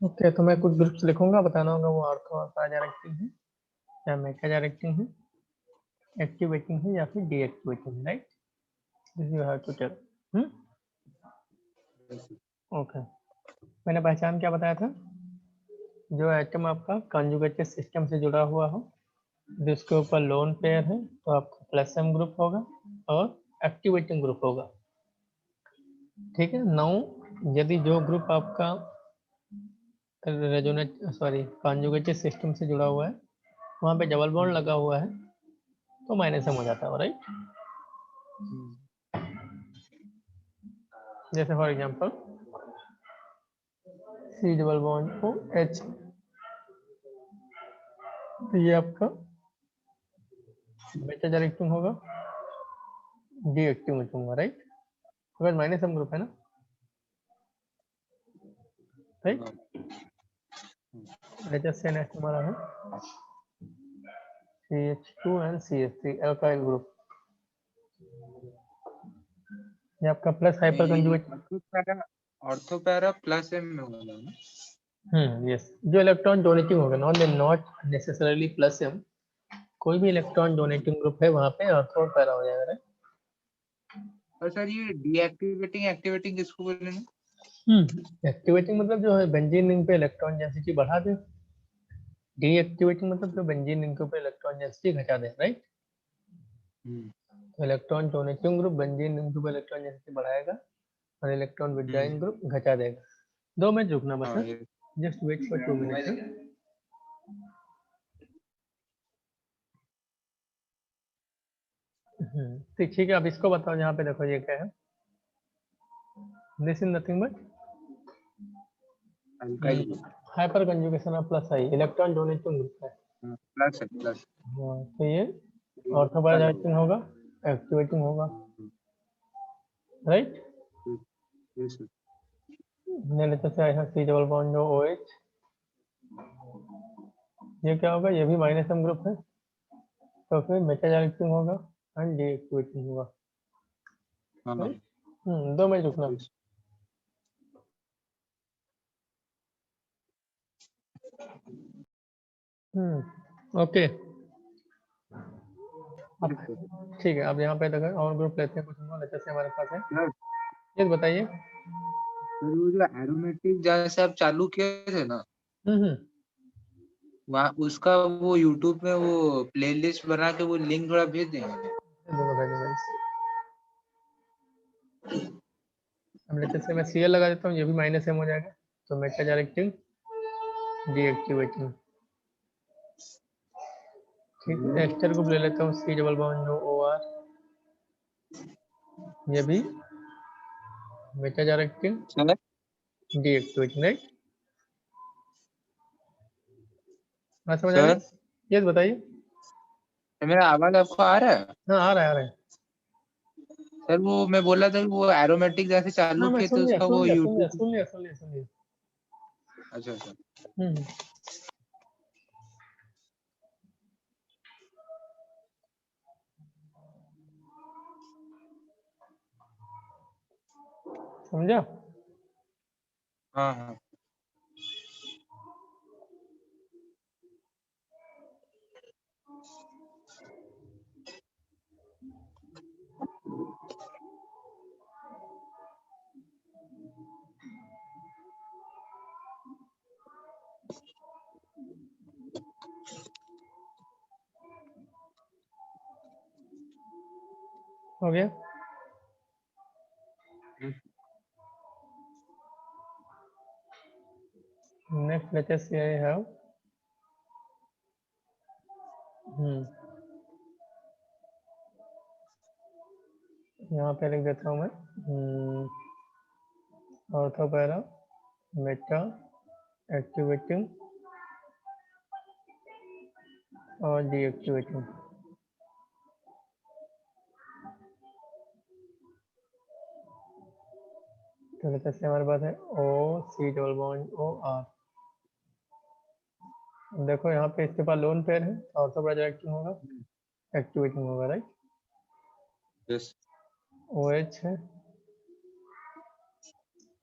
Okay, तो मैं कुछ ग्रुप्स लिखूंगा, बताना होगा वो ऑर्थो और पैरा डायरेक्टिंग है या मेटा डायरेक्टिंग है, एक्टिवेटिंग है या फिर deactivating, right? This you have to tell. Okay, मैंने पहचान क्या बताया था? जो एटम आपका कंजुगेटेड सिस्टम से जुड़ा हुआ हो, जिसके ऊपर लोन पेयर है, तो आपका प्लस एम ग्रुप होगा और एक्टिवेटिंग ग्रुप होगा। ठीक है, नाउ यदि जो ग्रुप आपका रेजोनेट कंजुगेटेड सिस्टम से जुड़ा हुआ है, वहां पे डबल बॉन्ड लगा हुआ है, तो माइनस एम हो जाता है, राइट? जैसे for example C double bond O H, तो ये आपका मेटा डायरेक्टिंग होगा, डीएक्टिवेटिंग होगा, राइट? अगर माइनस एम ग्रुप है ना, राइट? लेटेस्ट से नेक्स्ट हमारा है CH2 and CH3 alkyl group. ये आपका plus hyperconjugate. Ortho para plus M में होगा ना? यस, जो इलेक्ट्रॉन डोनेटिंग होगा, नॉट नेसेसरली प्लस एम, कोई भी इलेक्ट्रॉन डोनेटिंग ग्रुप है वहां पे ऑर्थो और पैरा हो जाएगा, राइट? और सर ये डीएक्टिवेटिंग एक्टिवेटिंग किसको बोलेंगे? एक्टिवेटिंग मतलब जो है बेंजीन रिंग पे इलेक्ट्रॉन डेंसिटी बढ़ा दे, डीएक्टिवेटिंग मतलब जो बेंजीन रिंग के ऊपर इलेक्ट्रॉन डेंसिटी घटा दे, राइट? तो electron donating group benzene ring के ऊपर इलेक्ट्रॉन डेंसिटी बढ़ाएगा और इलेक्ट्रॉन विड्रॉइंग ग्रुप घटा देगा। 2 मिनट रुकना बस, हाँ, जस्ट वेट फॉर 2 मिनट्स। ठीक है, अब इसको बताओ, यहाँ पे देखो ये क्या है। This is nothing but alkyl group. Hyper conjugation of plus I, electron donating group है। प्लस है प्लस। तो ये ऑर्थो पैरा डायरेक्टिंग होगा, एक्टिवेटिंग होगा, राइट? ले लेते हैं ऐसा सी डबल बॉन्ड जो OH, ये क्या होगा? ये भी माइनस एम ग्रुप है, तो फिर मेटा डायरेक्टिंग होगा एंड डीएक्टिवेटिंग होगा, राइट? 2 मिनट रुकना। ओके, ठीक है, अब यहाँ पे देखो और ग्रुप लेते हैं कुछ नॉलेज जैसे हमारे पास है, ये बताइए। सर वो जो एरोमेटिक जैसे आप चालू किए थे ना, वहाँ उसका वो यूट्यूब में वो प्लेलिस्ट बना के वो लिंक थोड़ा भेज देंगे। अब लेते से मैं सीएल लगा देता हूँ, ये भी माइनस एम हो जाएगा, तो मेटा डायरेक्टिंग डीएक्टिवेटिंग। ठीक है, एस्टर ग्रुप ले लेता हूँ, सी डबल बॉन्ड OR, ये भी मेटा डायरेक्टिंग डीएक्टिवेटिंग, राइट? बात समझ आ रही है? यस, बताइए। मेरा आवाज आपको आ रहा है? हाँ, आ रहा है, आ रहा है। सर वो मैं बोला था वो एरोमेटिक जैसे चालू हाँ, मैं किए थे सुन लिया उसका सुन वो लिया सुन लिया यूट्यूब। सुन लिया सुन लिया सुन लिया। अच्छा अच्छा। हम्म समझा? हाँ हाँ। हो गया? नेक्स्ट लेट अस से आई हैव यहाँ पे लिख देता हूँ मैं ऑर्थो पैरा मेटा एक्टिवेटिंग और डीएक्टिवेटिंग। तो लेते से हमारे पास है O C double bond OR। देखो यहाँ पे इसके पास लोन पेयर है, ऑर्थो पैरा डायरेक्टिंग होगा, एक्टिवेटिंग होगा, राइट? यस। OH है,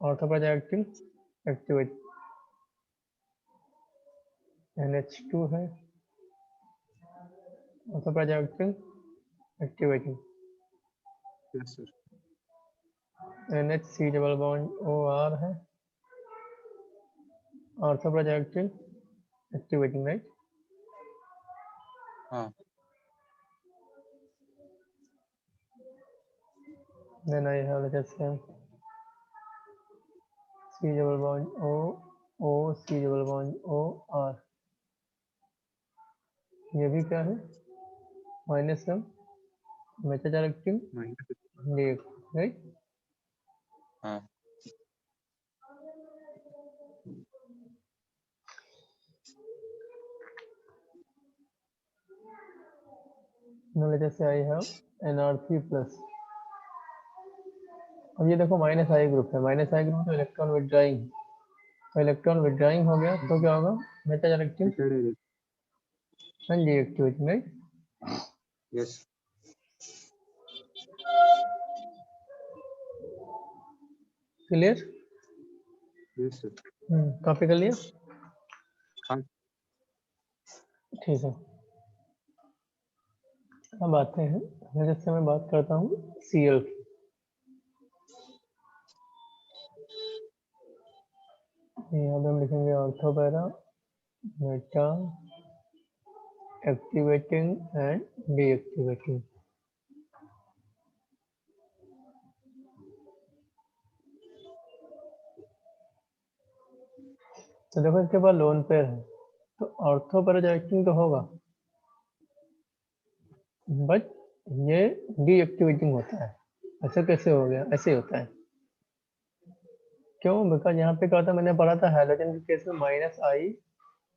ortho para directing activate, NH2 है, ortho para junction activating. Yes sir. NH3 double bond OR है, ortho para junction activating, right. हाँ। Then I have, let us say, C double bond O, C double bond O, R। ये भी क्या है? Minus m मेटाचार्जिंग minus. Right. हाँ। Now let us say I have NR3 plus। अब ये देखो माइनस आई ग्रुप है, माइनस आई ग्रुप तो इलेक्ट्रॉन विड्रॉइंग, तो इलेक्ट्रॉन विड्रॉइंग हो गया तो क्या होगा? मेटाचार्जिंग हाँ जी activating, right. Yes. Clear? Yes sir. Copy कर लिया? हाँ। ठीक है, अब आते हैं, जैसे मैं बात करता हूँ Cl की। यहाँ पे हम लिखेंगे ortho para Meta activating and deactivating. तो देखो इसके बाद लोन पेयर है, तो ऑर्थो पैरा एक्टिंग तो होगा, बट ये डीएक्टिवेटिंग होता है। ऐसा कैसे हो गया? ऐसे ही होता है। क्यों? बिकॉज यहाँ पे क्या होता है, मैंने पढ़ा था हैलोजन के केस में माइनस आई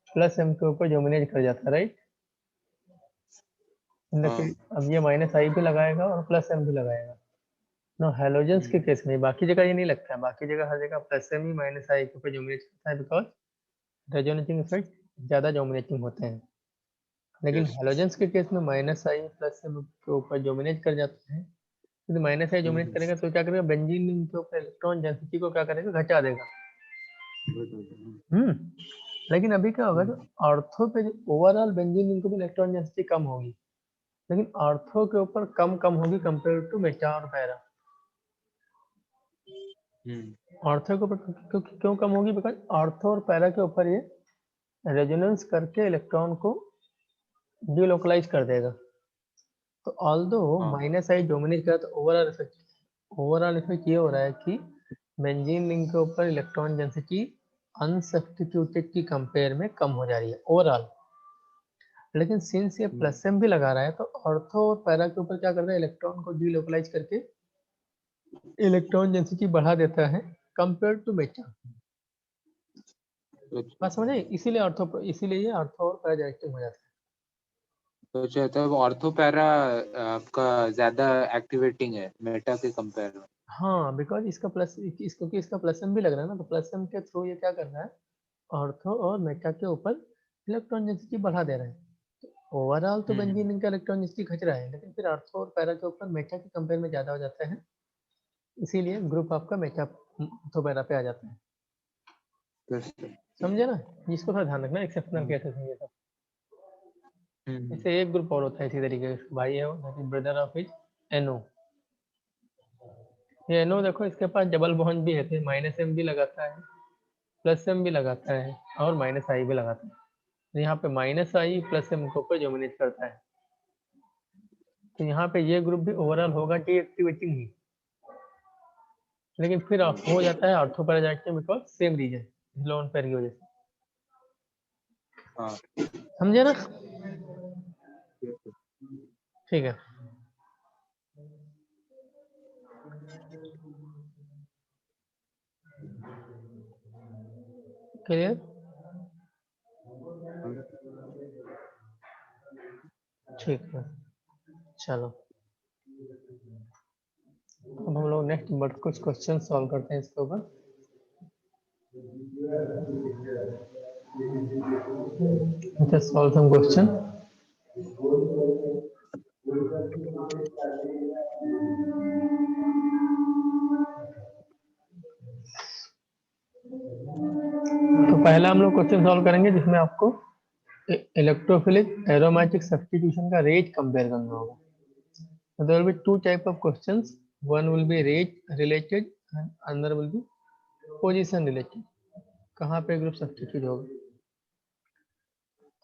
प्लस एम के ऊपर डोमिनेट कर जाता है, राइट। हाँ। अब ये माइनस आई भी लगाएगा और प्लस एम भी लगाएगा। नो, हैलोजेंस के केस में बाकी जगह ये नहीं लगता है, बाकी जगह हर जगह प्लस एम ही माइनस आई के ऊपर डोमिनेट करता है, बिकॉज रेजोनेटिंग इफेक्ट ज़्यादा डोमिनेटिंग होते हैं। लेकिन यस। हैलोजेंस के केस में माइनस आई प्लस एम के ऊपर डोमिनेट कर जाता है। यदि माइनस आई डोमिनेट करेगा तो क्या करेगा? बेंजीन रिंग के ऊपर इलेक्ट्रॉन डेंसिटी को क्या करेगा? घटा देगा। लेकिन अभी क्या होगा, जो ऑर्थो पे ओवरऑल बेंजीन रिंग को भी इलेक्ट्रॉन डेंसिटी कम होगी, लेकिन ऑर्थो के ऊपर कम होगी कंपेयर टू मेटा और पैरा। ऑर्थो के ऊपर क्यों कम होगी? बिकॉज ऑर्थो और पैरा के ऊपर ये रेजोनेंस करके इलेक्ट्रॉन को डीलोकलाइज कर देगा। तो ऑल्दो माइनस आई डोमिनेट करा तो ओवरऑल इफेक्ट ये हो रहा है कि बेंजीन रिंग के ऊपर इलेक्ट्रॉन डेंसिटी अनसब्स्टिट्यूटेड की कंपेयर में कम हो जा रही है ओवरऑल। लेकिन सिंस ये प्लस एम भी लगा रहा है तो ऑर्थो और पैरा के ऊपर क्या कर रहा है? इलेक्ट्रॉन को डीलोकलाइज करके इलेक्ट्रॉन डेंसिटी बढ़ा देता है कंपेयर टू मेटा। बात समझे? इसीलिए ये ऑर्थो और पैरा डायरेक्टिंग हो जाता है। तो ऑर्थो पैरा आपका ज्यादा एक्टिवेटिंग है मेटा के कंपेयर में। हाँ, बिकॉज क्योंकि इसका प्लस एम भी लग रहा है ना, तो प्लस एम के थ्रू ये क्या कर रहा है? ऑर्थो और मेटा के ऊपर इलेक्ट्रॉन डेंसिटी बढ़ा दे रहा है। ओवरऑल तो बेंजीन का इलेक्ट्रॉन डेंसिटी घट रहा है, लेकिन फिर ऑर्थो और पैरा के ऊपर मेटा के कंपेयर में ज्यादा हो जाता है, इसीलिए ग्रुप आपका मेटा ऑर्थो पैरा पे आ जाता है। समझे ना? इसको थोड़ा ध्यान रखना, एक्सेप्शनल केसेस में ये सब। जैसे एक ग्रुप और होता है इसी तरीके का, भाई है वो ब्रदर ऑफ इज NO। ये NO देखो, इसके पास डबल बॉन्ड भी है, तो माइनस एम भी लगाता है, प्लस एम भी लगाता है और माइनस आई भी लगाता है। तो यहाँ पे माइनस आई प्लस एम के ऊपर डोमिनेट करता है, तो यहाँ पे ये ग्रुप भी ओवरऑल होगा डीएक्टिवेटिंग ही, लेकिन फिर हो जाता है ortho para active because same reason, lone pair की वजह से। समझे ना? ठीक है। क्लियर? ठीक है, चलो अब हम लोग नेक्स्ट बट कुछ क्वेश्चन सॉल्व करते हैं इसके ऊपर। अच्छा, सॉल्व सम क्वेश्चन। तो पहला हम लोग क्वेश्चन सॉल्व करेंगे जिसमें आपको इलेक्ट्रोफिलिक एरोमेटिक सब्स्टिट्यूशन का रेट कंपेयर करना होगा. So there will be two type of questions. One will be rate related and another will be position related. कहाँ पे ग्रुप सब्स्टिट्यूट होगा.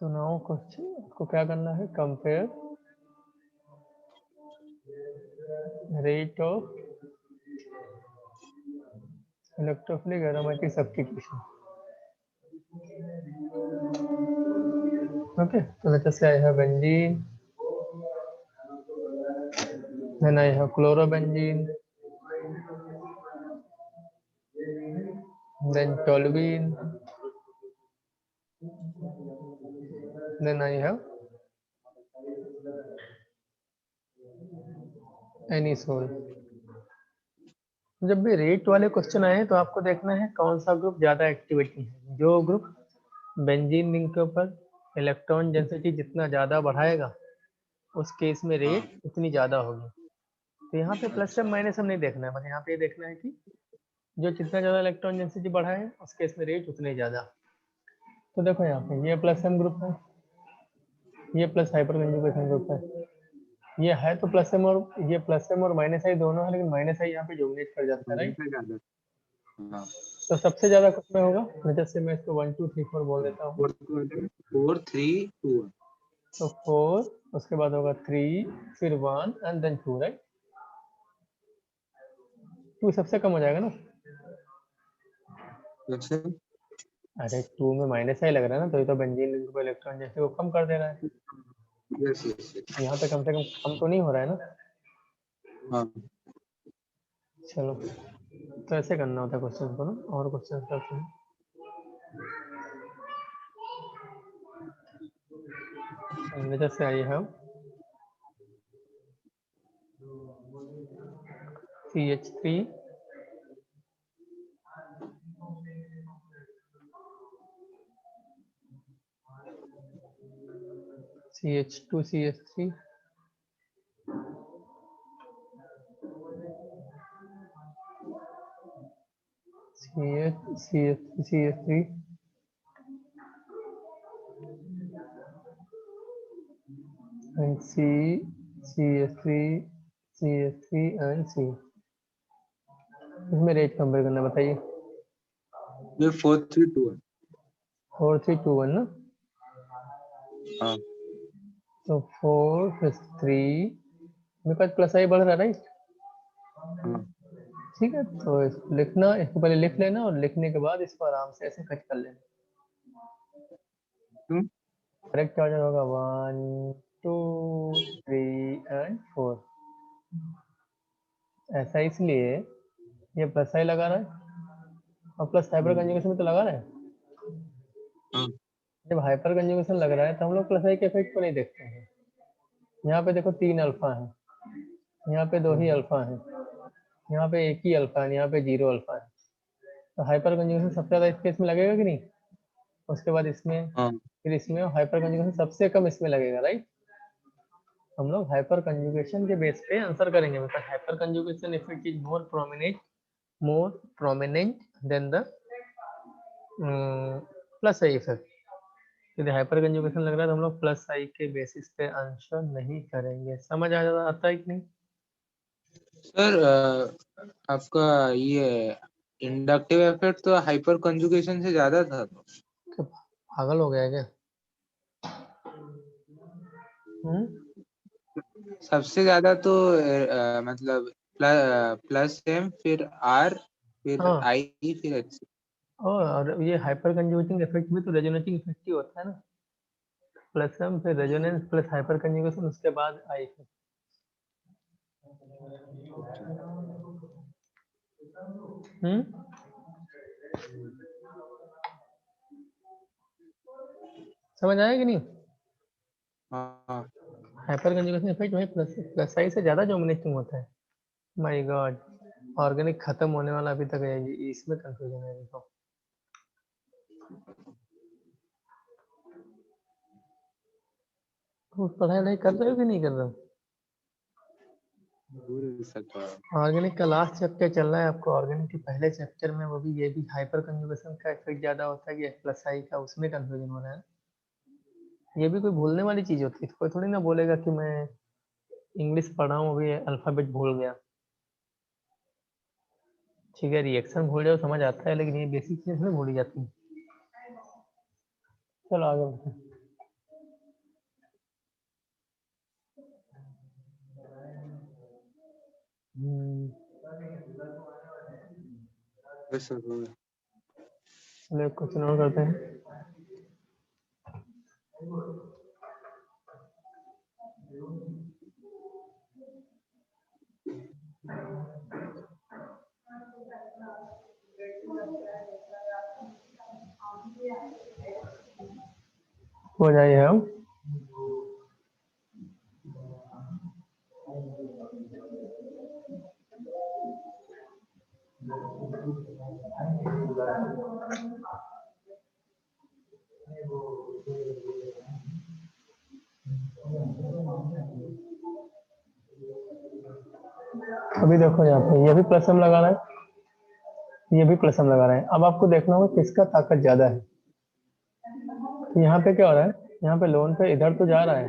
तो नाउ क्वेश्चन आपको क्या करना है, compare rate of electrophilic aromatic substitution. Okay, so let us say I have benzene, then I have chlorobenzene, then toluene, then I have anisole. जब भी रेट वाले क्वेश्चन आए तो आपको देखना है कौन सा ग्रुप ज्यादा एक्टिविटी है. जो ग्रुप बेंजीन रिंग के ऊपर इलेक्ट्रॉन डेंसिटी जितना ज्यादा बढ़ाएगा उस केस में रेट उतनी ज्यादा होगी. तो यहाँ पे प्लस से माइनस हम नहीं देखना है, बस यहाँ पे ये देखना है कि जो जितना ज्यादा इलेक्ट्रॉन डेंसिटी बढ़ाए उस केस में रेट उतने ज्यादा. तो देखो यहाँ पे ये प्लस एम ग्रुप है, ये प्लस हाइपर कंजुगेशन ग्रुप है. ये है तो प्लस एम और ये प्लस एम और माइनस आई दोनों है, लेकिन माइनस आई यहाँ पे डोमिनेट कर जाता है, राइट. तो सबसे ज्यादा कुछ में होगा, वजह से मैं इसको 1 2 3 4 बोल देता हूँ. 4 3 2. तो 4 उसके बाद होगा 3 फिर 1 एंड देन 2, राइट. 2 सबसे कम हो जाएगा ना. अरे 2 में माइनस आई लग रहा है ना, तो ये तो बेंजीन रिंग को इलेक्ट्रॉन जैसे वो कम कर दे रहा है. यहाँ पे कम से कम तो नहीं हो रहा है ना. चलो तो ऐसे करना होता है क्वेश्चन को ना. और क्वेश्चन करते हैं. जैसे I have CH3 CH2 CH3 CH3 and CH3 and C. इसमें रेट कंपेयर करना, बताइए. ये 4 3 2 है. 4 3 2 1 ना. हाँ. तो 4 फिर 3 मेरे पास प्लस आई बढ़ रहा है, राइट. ठीक है, तो इसको लिखना, इसको पहले लिख लेना और लिखने के बाद इसको आराम से ऐसे कट कर लेना. करेक्ट ऑर्डर होगा 1 2 3 एंड 4. ऐसा इसलिए ये प्लस आई लगा रहा है और प्लस हाइपर कंजुगेशन में तो लगा रहा है. जब हाइपर कंजुगेशन लग रहा है तो हम लोग प्लस आई के इफेक्ट को नहीं देखते हैं. यहाँ पे देखो 3 अल्फा है, यहाँ पे 2 ही अल्फा है, यहाँ पे 1 ही अल्फा है, यहाँ पे 0 अल्फा है. तो हाइपर कंजुगेशन सबसे ज्यादा स्पेस में लगेगा कि नहीं. उसके बाद इसमें फिर इसमें हाइपर कंजुगेशन सबसे कम इसमें लगेगा, राइट. हम लोग हाइपर कंजुगेशन के बेस पे आंसर करेंगे. मतलब hyperconjugation effect is more prominent than the plus I effect. यदि हाइपर कंजुगेशन लग रहा है तो हम लोग प्लस आई के बेसिस पे आंसर नहीं करेंगे. समझ आता है कि नहीं. सर आपका ये इंडक्टिव इफेक्ट तो हाइपर कंजुगेशन से ज्यादा था. तो पागल हो गया क्या. सबसे ज्यादा तो मतलब प्लस एम फिर आर फिर आई फिर एच. और ये हाइपर कंजुगेटिंग इफेक्ट में तो रेजोनेटिंग इफेक्ट ही होता है ना. प्लस एम फिर रेजोनेंस प्लस हाइपर कंजुगेशन उसके बाद आई इफेक्ट. समझ आया कि नहीं. हाइपर कंजुगेशन इफेक्ट में प्लस आई से ज्यादा डोमिनेटिंग होता है. माय गॉड, ऑर्गेनिक खत्म होने वाला अभी तक है, इसमें कंफ्यूजन है. देखो तो पढ़ाई कर रहे हो कि नहीं कर रहे हो. ऑर्गेनिक का लास्ट चैप्टर चल रहा है आपको. ऑर्गेनिक के पहले चैप्टर में वो भी ये भी हाइपर कंजुगेशन का इफेक्ट ज्यादा होता है कि प्लस आई का, उसमें कंफ्यूजन हो रहा है. ये भी कोई भूलने वाली चीज होती है, कोई थोड़ी ना बोलेगा कि मैं इंग्लिश पढ़ रहा हूँ अभी अल्फाबेट भूल गया। ठीक है, रिएक्शन भूल जाओ समझ आता है, लेकिन ये बेसिक चीज में भूली जाती है। चलो आगे बढ़ते हैं। बस हो गया। चलो एक क्वेश्चन और करते हैं। हो जाइए हम। अभी देखो यहाँ पे ये भी प्लस एम लगा रहा है, ये भी प्लस एम लगा रहा है। अब आपको देखना होगा किसका ताकत ज्यादा है। तो यहाँ पे क्या हो रहा है, यहाँ पे लोन पे इधर तो जा रहा है,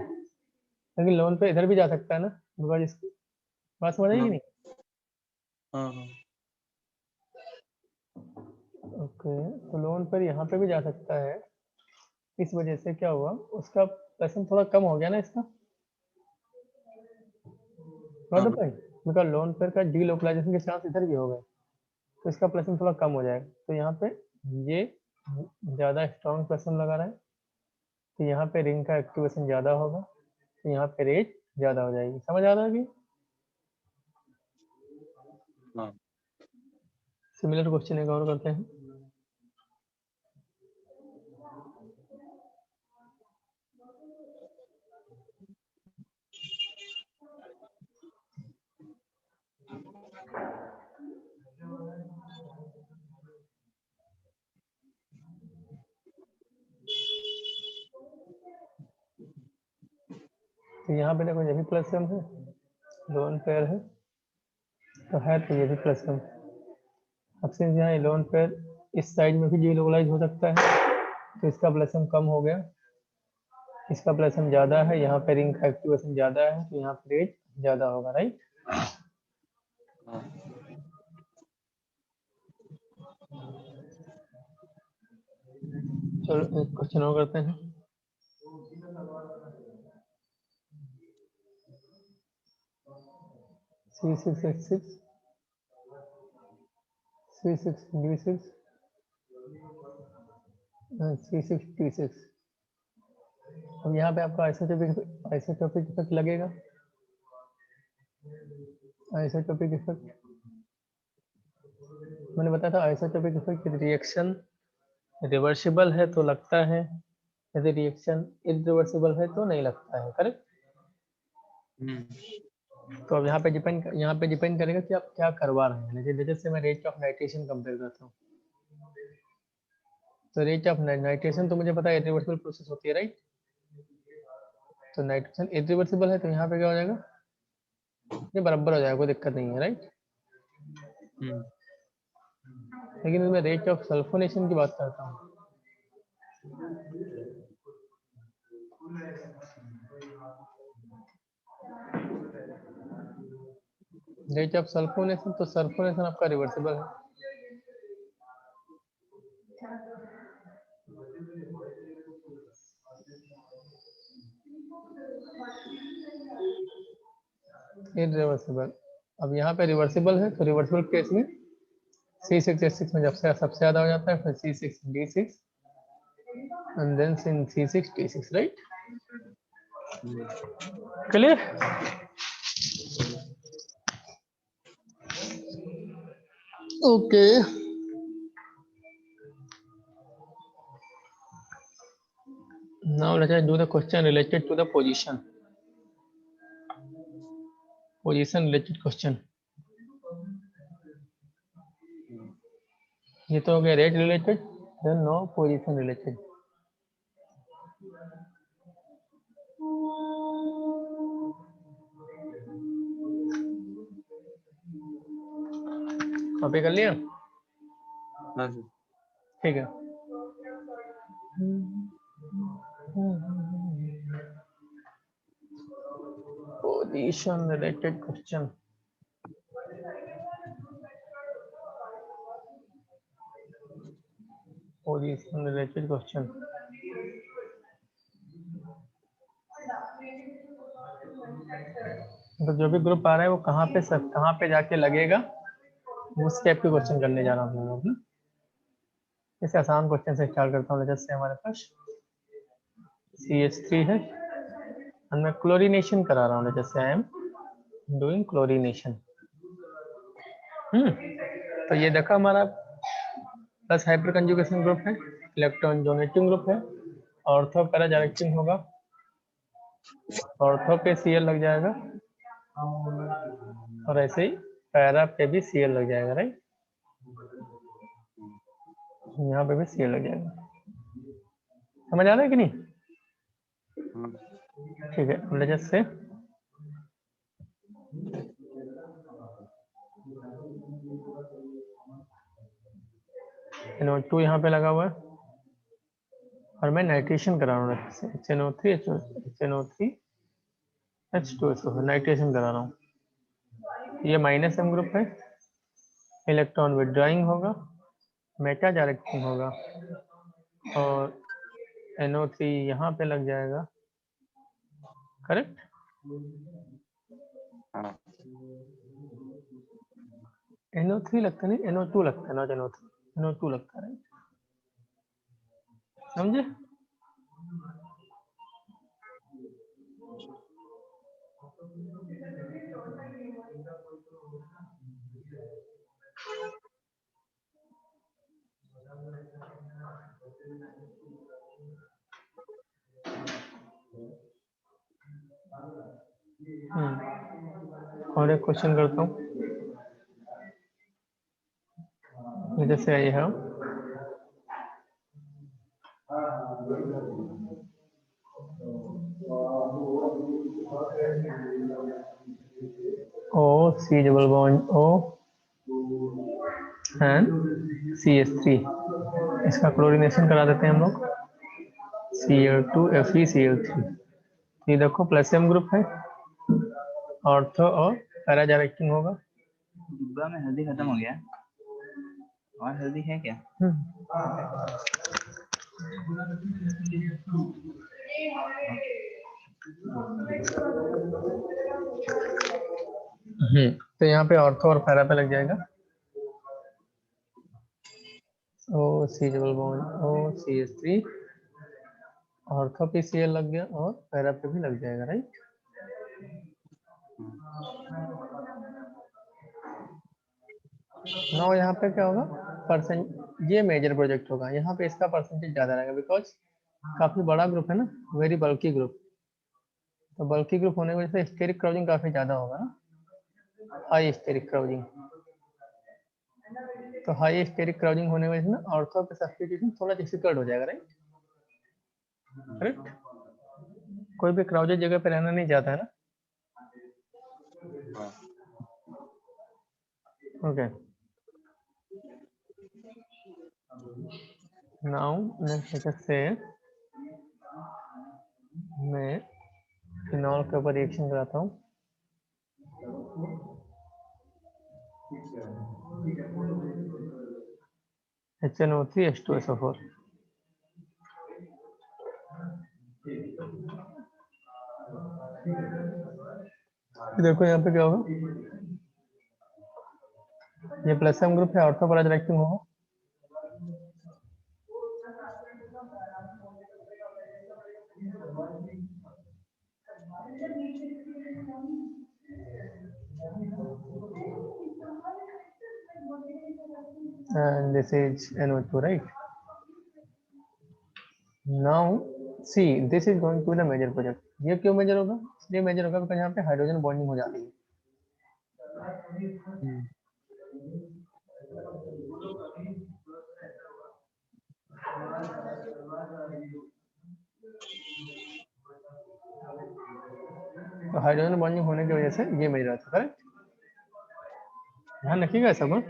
लेकिन लोन पे इधर भी जा सकता है ना, बिकॉज इसकी बात समझ आएगी हाँ नहीं। हाँ हाँ। ओके, तो लोन पर यहाँ पे भी जा सकता है। इस वजह से क्या हुआ, उसका प्लस थोड़ा कम हो गया ना इसका, हाँ बिकॉज लोन पर का डीलोकलाइजेशन के चांस इधर भी हो गए, तो इसका प्लस थोड़ा कम हो जाएगा। तो यहाँ पे ये ज्यादा स्ट्रॉन्ग प्लस लगा रहा है, तो यहाँ पे रिंग का एक्टिवेशन ज्यादा होगा, तो यहाँ पे रेट ज्यादा हो जाएगी। समझ आ रहा है अभी? हाँ। सिमिलर क्वेश्चन एक और करते हैं। तो यहाँ पे देखो ये भी प्लस सम है, लोन पेयर है, तो है तो ये भी प्लस सम। अब सिंस यहाँ लोन पेयर इस साइड में भी डीलोकलाइज हो सकता है, तो इसका प्लस सम कम हो गया, इसका प्लस सम ज्यादा है, यहाँ पे रिंग का एक्टिवेशन ज्यादा है, तो यहाँ पे रेट ज्यादा होगा, राइट। हाँ। चलो एक क्वेश्चन और करते हैं। C6H6 C6D6 C6T6। अब यहाँ पे आपका आइसोटोपिक इफेक्ट लगेगा। आइसोटोपिक इफेक्ट मैंने बताया था, आइसोटोपिक इफेक्ट रिएक्शन रिवर्सिबल है तो लगता है, यदि रिएक्शन इरिवर्सिबल है तो नहीं लगता है, करेक्ट। तो अब यहाँ पे डिपेंड करेगा कि आप क्या करवा रहे हैं। जैसे मैं रेट ऑफ नाइट्रेशन कंपेयर करता हूँ, तो रेट ऑफ नाइट्रेशन तो मुझे पता है इरिवर्सिबल प्रोसेस होती है, राइट। तो नाइट्रेशन इरिवर्सिबल है, तो यहाँ पे क्या हो जाएगा, ये बराबर हो जाएगा, कोई दिक्कत नहीं है, राइट। लेकिन मैं रेट ऑफ सल्फोनेशन की बात करता हूँ, रेट ऑफ सल्फोनेशन, तो सल्फोनेशन आपका रिवर्सिबल है। इरिवर्सिबल, अब यहाँ पे रिवर्सिबल है, तो रिवर्सिबल केस में C6H6 में जब से सबसे ज्यादा हो जाता है, फिर C6D6 and then C6T6, right? Clear? Okay. Now let us do the question related to the position. Position related question. ये तो हो गया rate related, then no position related. Copy कर लिया? हाँ सर। ठीक है। Position related question. Position related question. तो जो भी ग्रुप आ रहा है वो कहाँ पे जाके लगेगा, उस टाइप के क्वेश्चन करने जा रहा हूँ लोग ना। इसे आसान क्वेश्चन से स्टार्ट करता हूँ। जैसे हमारे पास CH3 है और मैं क्लोरीनेशन करा रहा हूँ। जैसे आई एम डूइंग क्लोरीनेशन। तो ये देखो हमारा प्लस हाइपर कंजुगेशन ग्रुप है, इलेक्ट्रॉन डोनेटिंग ग्रुप है, ऑर्थो पैरा डायरेक्टिंग होगा, ऑर्थो पे Cl लग जाएगा और ऐसे ही पैरा पे भी Cl लग जाएगा, राइट। यहाँ पे भी Cl लग जाएगा। समझ आ रहा है कि नहीं? ठीक है, हम जस्ट से NO2 यहाँ पे लगा हुआ है और मैं नाइट्रेशन करा रहा हूँ। HNO3 HNO3 H2SO नाइट्रेशन करा रहा हूँ। ये -M ग्रुप है, इलेक्ट्रॉन विड्रॉइंग होगा, मेटा डायरेक्टिंग होगा और NO3 यहाँ पे लग जाएगा, करेक्ट। NO3 लगता नहीं, NO2 लगता है, नॉट NO3, NO2 लगता है, समझे? और एक क्वेश्चन करता हूँ। जैसे आई है O C double bond O and CH3, इसका क्लोरीनेशन करा देते हैं हम लोग। Cl2 FeCl3। ये देखो प्लस M ग्रुप है, ऑर्थो और पैरा डायरेक्टिंग होगा। डिब्बा में हल्दी खत्म हो गया और हल्दी है क्या? तो यहाँ पे ऑर्थो और पैरा पे लग जाएगा। O C double bond O CH3, ortho पे Cl लग गया और पैरा पे भी लग जाएगा, राइट। नाउ यहाँ पे क्या होगा, परसेंट, ये मेजर प्रोजेक्ट होगा। यहाँ पे इसका परसेंटेज ज़्यादा रहेगा बिकॉज काफ़ी बड़ा ग्रुप है ना, वेरी बल्की ग्रुप। तो बल्की ग्रुप होने की वजह से स्टेरिक क्राउजिंग काफ़ी ज़्यादा होगा ना, हाई स्टेरिक क्राउजिंग। तो हाई स्टेरिक क्राउजिंग होने की वजह से ना ऑर्थो पे सब्स्टिट्यूशन थोड़ा डिफिकल्ट हो जाएगा, राइट। करेक्ट। कोई भी क्राउडेड जगह पे रहना नहीं चाहता है ना। ओके, नाउ नेक्स्ट से मैं फिनॉल के ऊपर रिएक्शन कराता हूँ। HNO3 H2SO4। देखो यहाँ पे क्या होगा, ये प्लस M ग्रुप है, ऑर्थो पर डायरेक्टिंग होगा। And this is NO2, right? Now see, this is going to be the major project। ये क्यों मेजर होगा? इसलिए मेजर होगा बिकॉज यहाँ पे हाइड्रोजन बॉन्डिंग हो जाती है। तो हाइड्रोजन बॉन्डिंग होने की वजह से ये मेजर आता है, करेक्ट। ध्यान रखिएगा सब।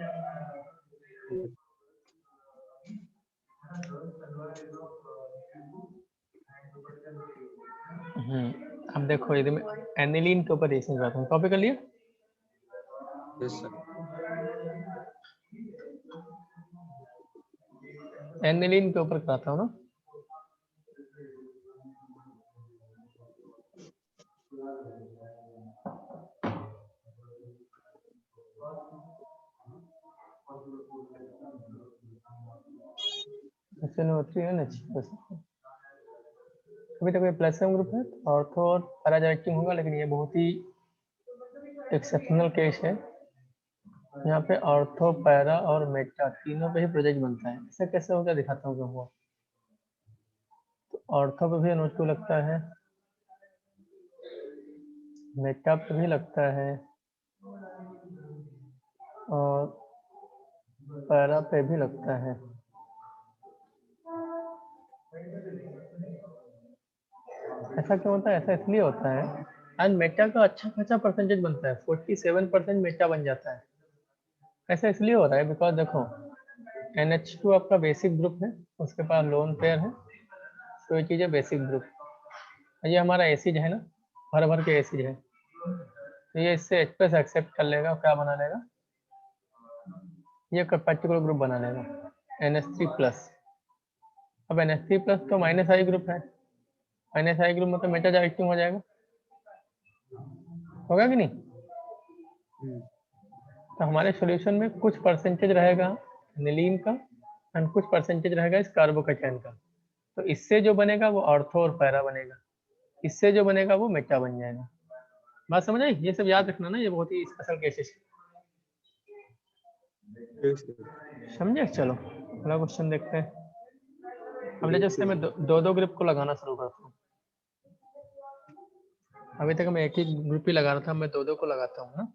अब देखो यदि मैं एनिलीन के ऊपर रिएक्शन कराता हूँ, कॉपी कर लिया। Yes sir. एनिलीन के ऊपर कराता हूँ ना, SNO3 NH। अभी तक ये प्लस एम ग्रुप है, ऑर्थो और पैरा रिएक्टिंग होगा, लेकिन ये बहुत ही एक्सेप्शनल केस है। यहाँ पे ऑर्थो, पैरा और मेटा तीनों पे ही प्रोजेक्ट बनता है। ऐसा कैसे होगा दिखाता हूँ तुमको। तो ऑर्थो पे भी NO2 लगता है, मेटा पे भी लगता है और पैरा पे भी लगता है। ऐसा क्यों होता है? ऐसा इसलिए होता है, एंड मेटा का अच्छा खासा परसेंटेज बनता है, 47% मेटा बन जाता है। ऐसा इसलिए हो रहा है बिकॉज देखो NH2 आपका बेसिक ग्रुप है, उसके पास लोन पेयर है, तो ये चीज़ है बेसिक ग्रुप। ये हमारा एसिड है ना, भर भर के एसिड है, तो ये इससे H+ एक्सेप्ट कर लेगा, क्या बना लेगा, ये पर्टिकुलर ग्रुप बना लेगा NH3+। अब NH3+ तो -I ग्रुप है, -I ग्रुप मतलब मेटा रिएक्टिंग हो जाएगा, होगा कि नहीं? तो हमारे सॉल्यूशन में कुछ परसेंटेज रहेगा एनिलीन का एंड कुछ परसेंटेज रहेगा इस कार्बोकेटायन का। तो इससे जो बनेगा वो ऑर्थो और पैरा बनेगा, इससे जो बनेगा वो मेटा बन जाएगा। बात समझ आई? ये सब याद रखना ना, ये बहुत ही स्पेशल केसेस समझे। चलो अगला क्वेश्चन देखते हैं। अब जैसे मैं दो ग्रुप को लगाना शुरू करता हूँ। अभी तक मैं एक ही ग्रुप ही लगा रहा था, मैं दो को लगाता हूँ ना।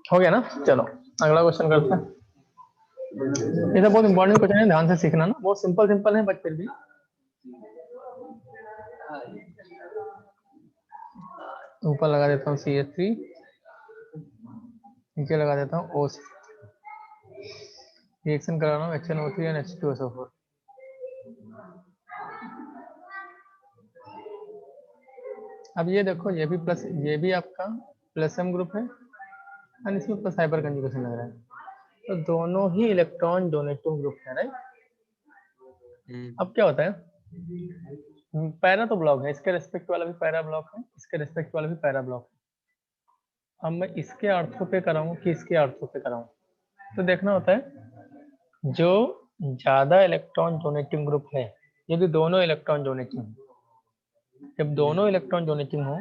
हो गया ना? चलो अगला क्वेश्चन करते हैं। ये तो बहुत इंपॉर्टेंट क्वेश्चन है, ध्यान से सीखना ना, बहुत सिंपल है बट फिर भी। ऊपर लगा देता हूँ CH3, नीचे लगा देता हूँ O6, रिएक्शन करा रहा हूँ HNO3 और H2SO4। अब ये देखो, ये भी प्लस, ये भी आपका प्लस एम ग्रुप है और इसमें प्लस हाइपर कंजुगेशन लग रहा है, तो दोनों ही इलेक्ट्रॉन डोनेटिंग ग्रुप है, राइट। अब क्या होता है, पैरा तो ब्लॉक है, इसके रेस्पेक्ट वाला भी पैरा ब्लॉक है, इसके रेस्पेक्ट वाला भी पैरा ब्लॉक है। अब मैं इसके अर्थों पे कराऊं कि इसके अर्थों पे कराऊं, तो देखना होता है जो ज्यादा इलेक्ट्रॉन डोनेटिंग ग्रुप है, यदि दोनों इलेक्ट्रॉन डोनेटिंग, जब दोनों इलेक्ट्रॉन डोनेटिंग हो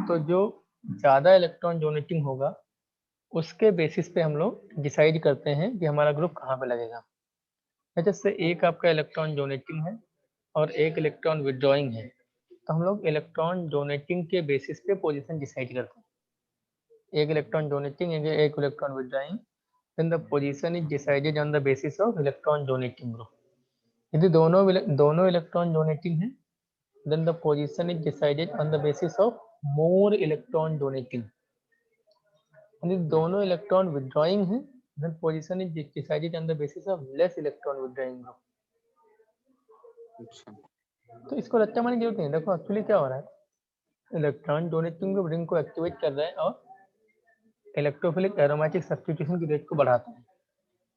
तो जो ज्यादा इलेक्ट्रॉन डोनेटिंग होगा उसके बेसिस पे हम लोग डिसाइड करते हैं कि हमारा ग्रुप कहाँ पे लगेगा। जैसे एक आपका इलेक्ट्रॉन डोनेटिंग है और एक इलेक्ट्रॉन विड्रॉइंग है, तो हम लोग इलेक्ट्रॉन डोनेटिंग के बेसिस पे पोजीशन डिसाइड करते हैं। एक इलेक्ट्रॉन डोनेटिंग, एक electron withdrawing, then the position is decided on the basis of electron donating group. यदि दोनों इलेक्ट्रॉन डोनेटिंग है, then the position is decided on the basis of more electron donating. यदि दोनों electron withdrawing है, then position is decided on the basis of less electron withdrawing group. तो इसको रट्टा मारने की जरूरत नहीं। देखो एक्चुअली क्या हो रहा है, इलेक्ट्रॉन डोनेटिंग ग्रुप रिंग को एक्टिवेट कर रहा है और इलेक्ट्रोफिलिक एरोमेटिक सब्स्टिट्यूशन की रेट को बढ़ाता है।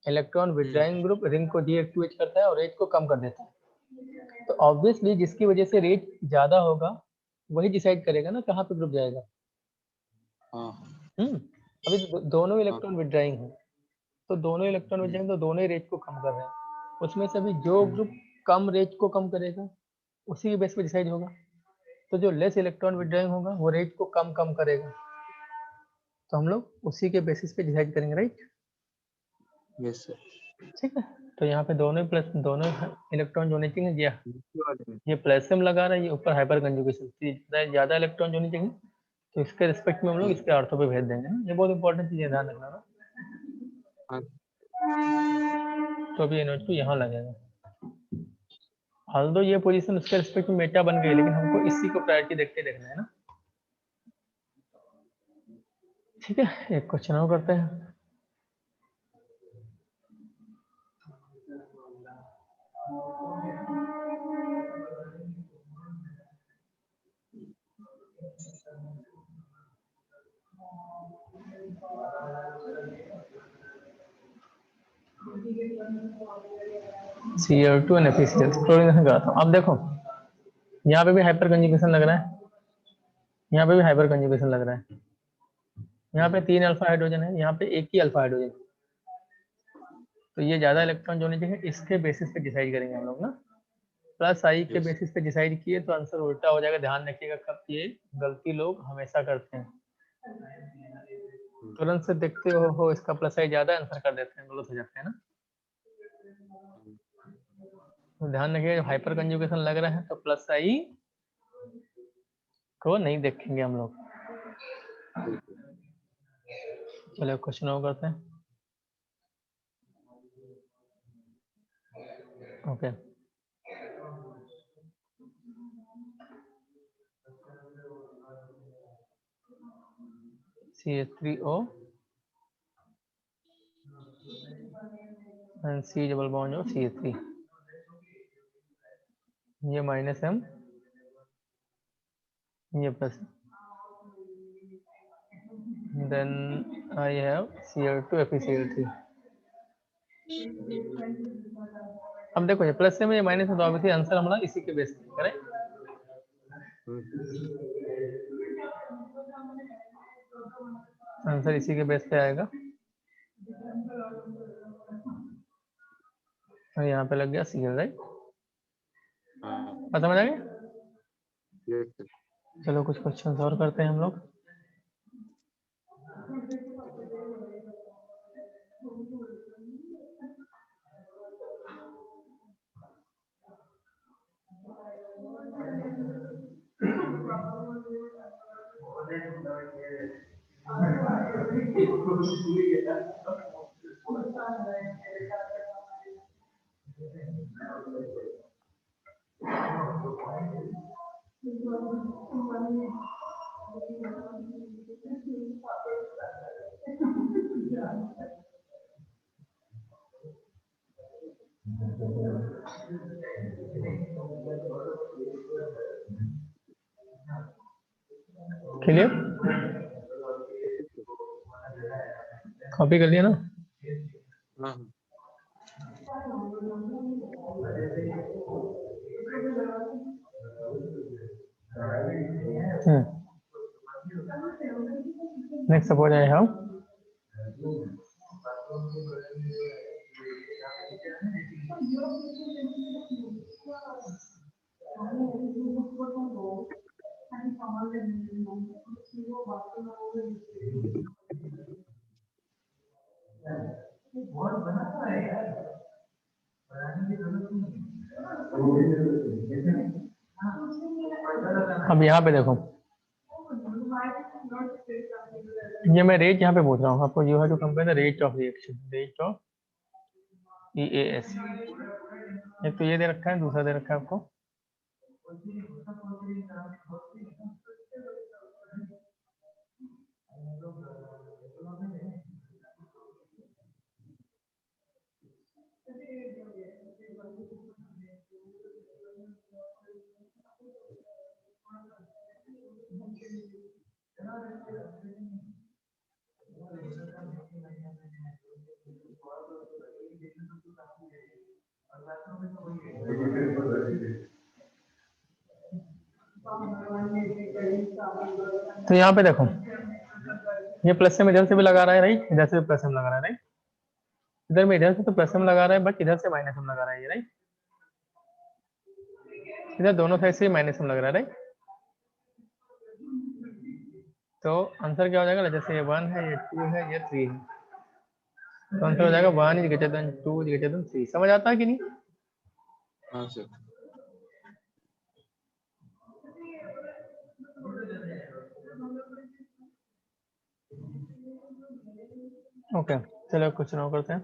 इलेक्ट्रॉन विड्रॉइंग ग्रुप रिंग को डीएक्टिवेट करता है और रेट को कम कर देता है। तो ऑब्वियसली जिसकी वजह से रेट ज्यादा होगा वही डिसाइड करेगा ना कहाँ पे ग्रुप जाएगा। अभी दोनों इलेक्ट्रॉन विड्रॉइंग है, तो दोनों इलेक्ट्रॉन विड्रॉइंग तो दोनों ही रेट को कम कर रहे हैं, उसमें से भी जो ग्रुप कम रेट को कम करेगा उसी के बेस पे डिसाइड होगा। तो जो लेस इलेक्ट्रॉन विड्रॉइंग होगा वो रेट को कम करेगा, तो हम लोग उसी के बेसिस पे डिसाइड करेंगे, राइट? Yes sir. ठीक है, तो यहाँ पे दोनों प्लस दोनों इलेक्ट्रॉन होने चाहिए। ये प्लस में लगा रहा है, ये ऊपर हाइपर कंजुगेशन, ज्यादा इलेक्ट्रॉन होनी चाहिए, तो इसके रिस्पेक्ट में हम लोग इसके ऑर्थो पे भेज देंगे ना। ये बहुत इंपॉर्टेंट चीज है, ध्यान रखना ना। तो अभी NH2 यहाँ लगेगा। हाल तो ये पोजीशन उसके रिस्पेक्ट में मेटा बन गई, लेकिन हमको इसी को प्रायोरिटी देख के देखना है ना। ठीक है, एक क्वेश्चन और करते हैं। Cl2 and FeCl क्लोरीनेशन कराता हूँ। अब देखो यहाँ पे भी हाइपर कंजुगेशन लग रहा है, यहाँ पे भी हाइपर कंजुगेशन लग रहा है। यहाँ पे 3 अल्फा हाइड्रोजन है, यहाँ पे एक ही अल्फा हाइड्रोजन। तो ये ज्यादा इलेक्ट्रॉन जो होने चाहिए, इसके बेसिस पे डिसाइड करेंगे हम लोग ना। प्लस आई के बेसिस पे डिसाइड किए तो आंसर उल्टा हो जाएगा। ध्यान रखिएगा, कब ये गलती लोग हमेशा करते हैं, तुरंत से देखते हो इसका प्लस आई ज्यादा, आंसर कर देते हैं, गलत हो जाते हैं ना। तो ध्यान रखिएगा, जब हाइपर कंजुगेशन लग रहा है तो प्लस आई को नहीं देखेंगे हम लोग। चलो क्वेश्चन और करते हैं। Okay, CH3O and C double bond और CH3, ये -M, ये plus, then I have Cl2 FeCl3। अब देखो ये प्लस से में ये माइनस है, तो ऑब्वियसली आंसर हमारा इसी के बेस पे करें। आंसर इसी के बेस पे आएगा। और यहाँ पे लग गया Cl, राइट? समझ आ गया? चलो कुछ क्वेश्चन और करते हैं हम लोग। क्लियर? कॉपी कर लिया ना? नेक्स्ट सपोज आई हैव अब यहाँ पे देखो, ये मैं रेट यहाँ पे पूछ रहा हूँ आपको। You have to compare the rate of reaction, rate of EAS। एक तो ये दे रखा है, दूसरा दे रखा है आपको तो यहाँ पे देखो, ये प्लस से इधर से भी लगा रहा है, राइट? इधर से भी प्लस से लगा रहा है, राइट? इधर में इधर से तो प्लस एम लगा रहा है बट इधर से माइनस एम लगा रहा है ये, राइट। इधर दोनों साइड से माइनस एम लग रहा है, राइट। तो आंसर क्या हो जाएगा, जैसे ये 1 है, ये 2 है, ये 3 है, तो आंसर हो जाएगा 1 is greater than 2 is greater than 3। समझ आता है कि नहीं? हाँ सर। ओके, चलो क्वेश्चन और करते हैं।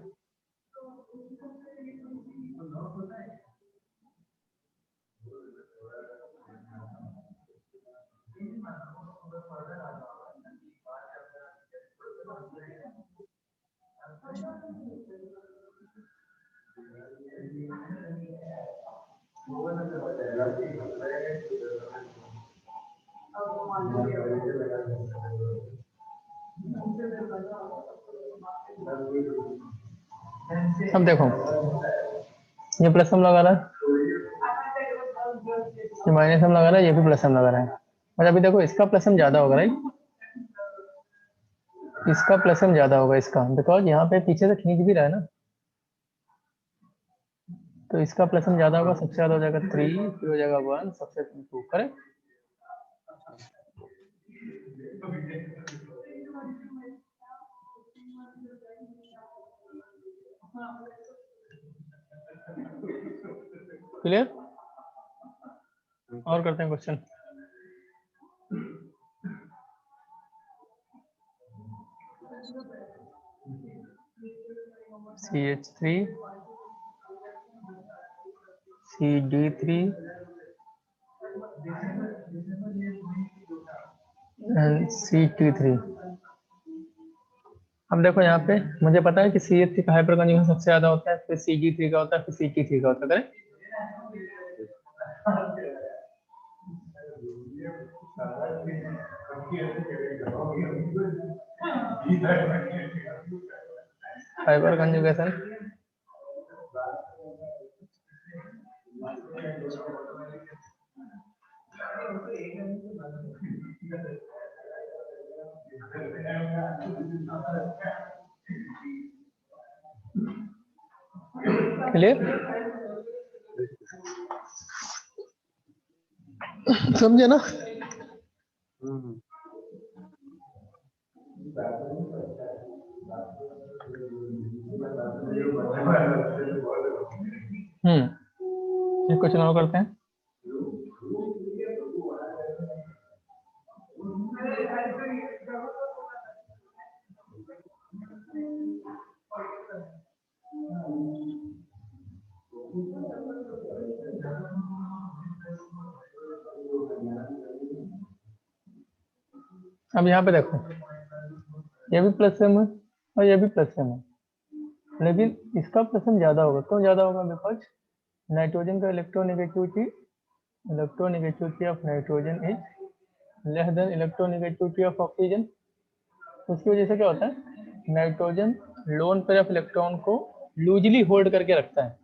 अब देखो, ये प्लस एम लगा रहा है, ये माइनस एम लगा रहा है, ये भी प्लस एम लगा रहा है। और अभी देखो इसका प्लस एम ज्यादा होगा, राइट। इसका प्लस एम ज्यादा होगा इसका, बिकॉज यहाँ पे पीछे से खींच भी रहा है ना, तो इसका प्लस एम ज्यादा होगा, सबसे ज्यादा हो जाएगा 3, फिर हो जाएगा 1, सबसे 2, करेक्ट। क्लियर? और करते हैं question. CH3 CD3 and CT3। अब देखो यहाँ पे मुझे पता है कि CH3 का हाइपर कंजुगेशन सबसे ज्यादा होता है, फिर CG3 का होता है, फिर CT3 का होता है, करेक्ट। Hyper conjugation clear? समझे ना? एक क्वेश्चन और करते हैं। अब यहाँ पे देखो, ये भी प्लस एम है और ये भी प्लस एम है, लेकिन इसका प्लस एम ज्यादा होगा। क्यों ज्यादा होगा? बिकॉज नाइट्रोजन का electronegativity of nitrogen is less than electronegativity of oxygen. उसकी वजह से क्या होता है, nitrogen lone pair of electron को लूजली होल्ड करके रखता है,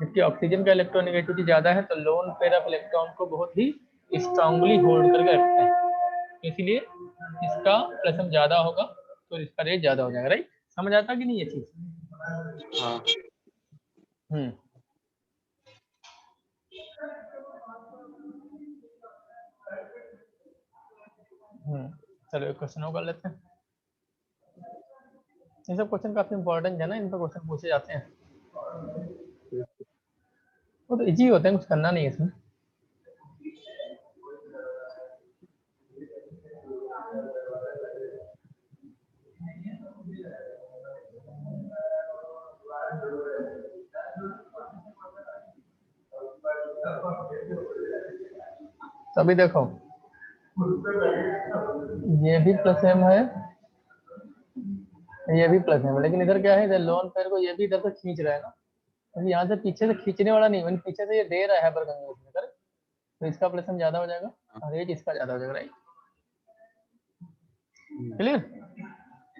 जबकि ऑक्सीजन का इलेक्ट्रोनेगेटिविटी ज्यादा है तो लोन पेयर ऑफ इलेक्ट्रॉन को बहुत ही स्ट्रांगली होल्ड करके रखता है। इसलिए इसका प्लस एम ज्यादा होगा तो इसका रेट ज्यादा हो जाएगा, राइट। समझ आता कि नहीं ये चीज? हाँ। चलो एक क्वेश्चन और कर लेते हैं। ये सब क्वेश्चन काफी इंपॉर्टेंट है ना, इन पर क्वेश्चन पूछे जाते हैं। वो तो इजी होते हैं, कुछ करना नहीं है इसमें। तभी देखो, ये भी प्लस एम है, ये भी प्लस एम है, लेकिन इधर क्या है, इधर लोन पेयर को ये भी इधर से खींच रहा है ना, तो यहाँ से पीछे से खींचने वाला नहीं, पीछे से ये दे रहा है हाइपर कंजुगेशन, करेक्ट। तो इसका प्लस एम ज्यादा हो जाएगा और रेट इसका ज्यादा हो जाएगा, राइट। क्लियर?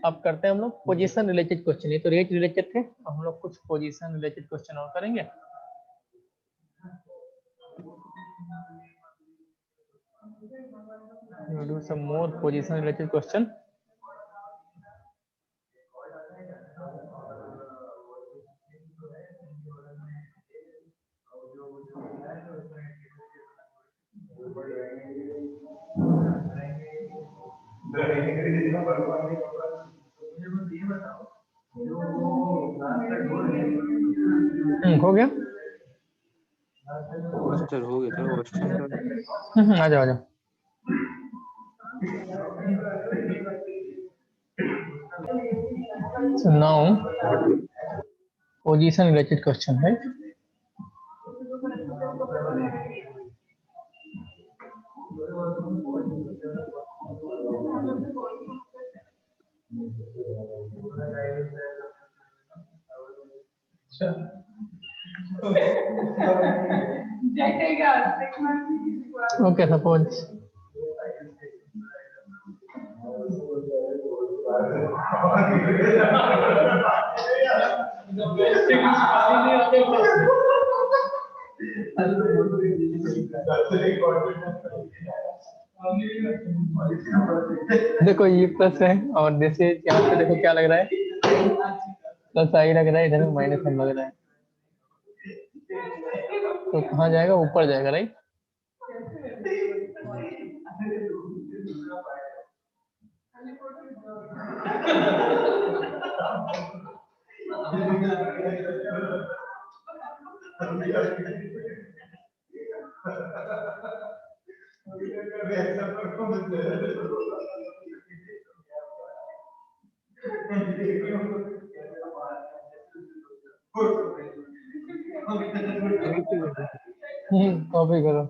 अब करते हैं हम लोग पोजीशन रिलेटेड क्वेश्चन। ये तो रेट रिलेटेड थे, अब हम लोग कुछ पोजीशन रिलेटेड क्वेश्चन और करेंगे। We'll do some more position related question. हो गया। सर हो गया, चलो क्वेश्चन करो। आ जाओ आ जाओ। So now position related question, right? Okay, suppose देखो ये प्लस है और जैसे यहाँ पे देखो क्या लग रहा है, प्लस आई लग रहा है, इधर माइनस हम लग रहा है, तो कहाँ जाएगा? ऊपर जाएगा, राइट? कॉपी करो।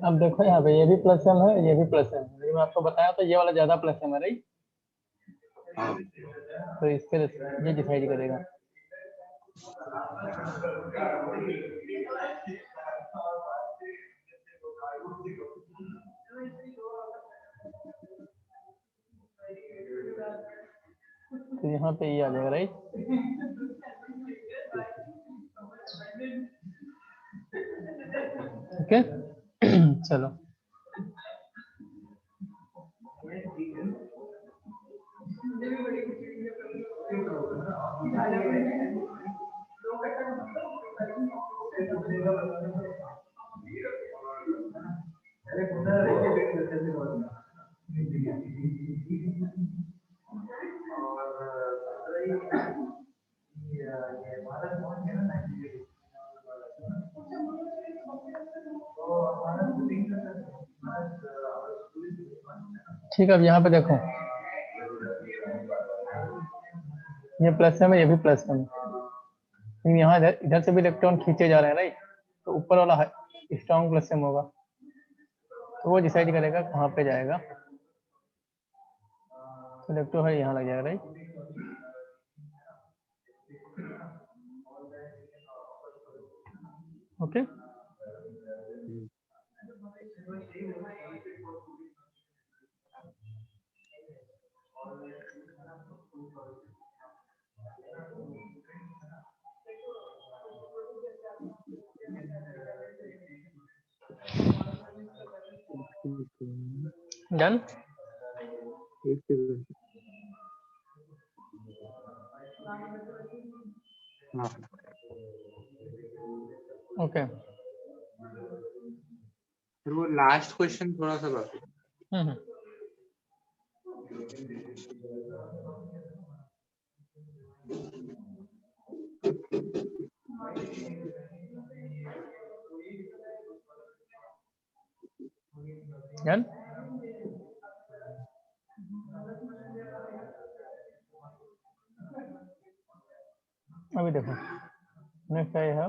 अब देखो यहाँ पे ये भी प्लस एम है, ये भी प्लस एम है, लेकिन मैं आपको बताया तो ये वाला ज्यादा प्लस एम है, राइट? तो इसके ये डिसाइड करेगा। तो यहाँ पे ये आ जाएगा, राइट? ओके चलो ठीक है। अब यहाँ पे देखो ये प्लस एम है, ये भी प्लस एम है, लेकिन यहाँ इधर से भी इलेक्ट्रॉन खींचे जा रहे हैं, राइट? तो ऊपर वाला स्ट्रॉन्ग प्लस एम होगा, तो वो डिसाइड करेगा कहाँ पे जाएगा। तो इलेक्ट्रॉन है यहाँ लग जाएगा, राइट? Okay done. ओके फिर वो लास्ट क्वेश्चन थोड़ा सा बाकी। डन। अभी देखो नेक्स्ट आई है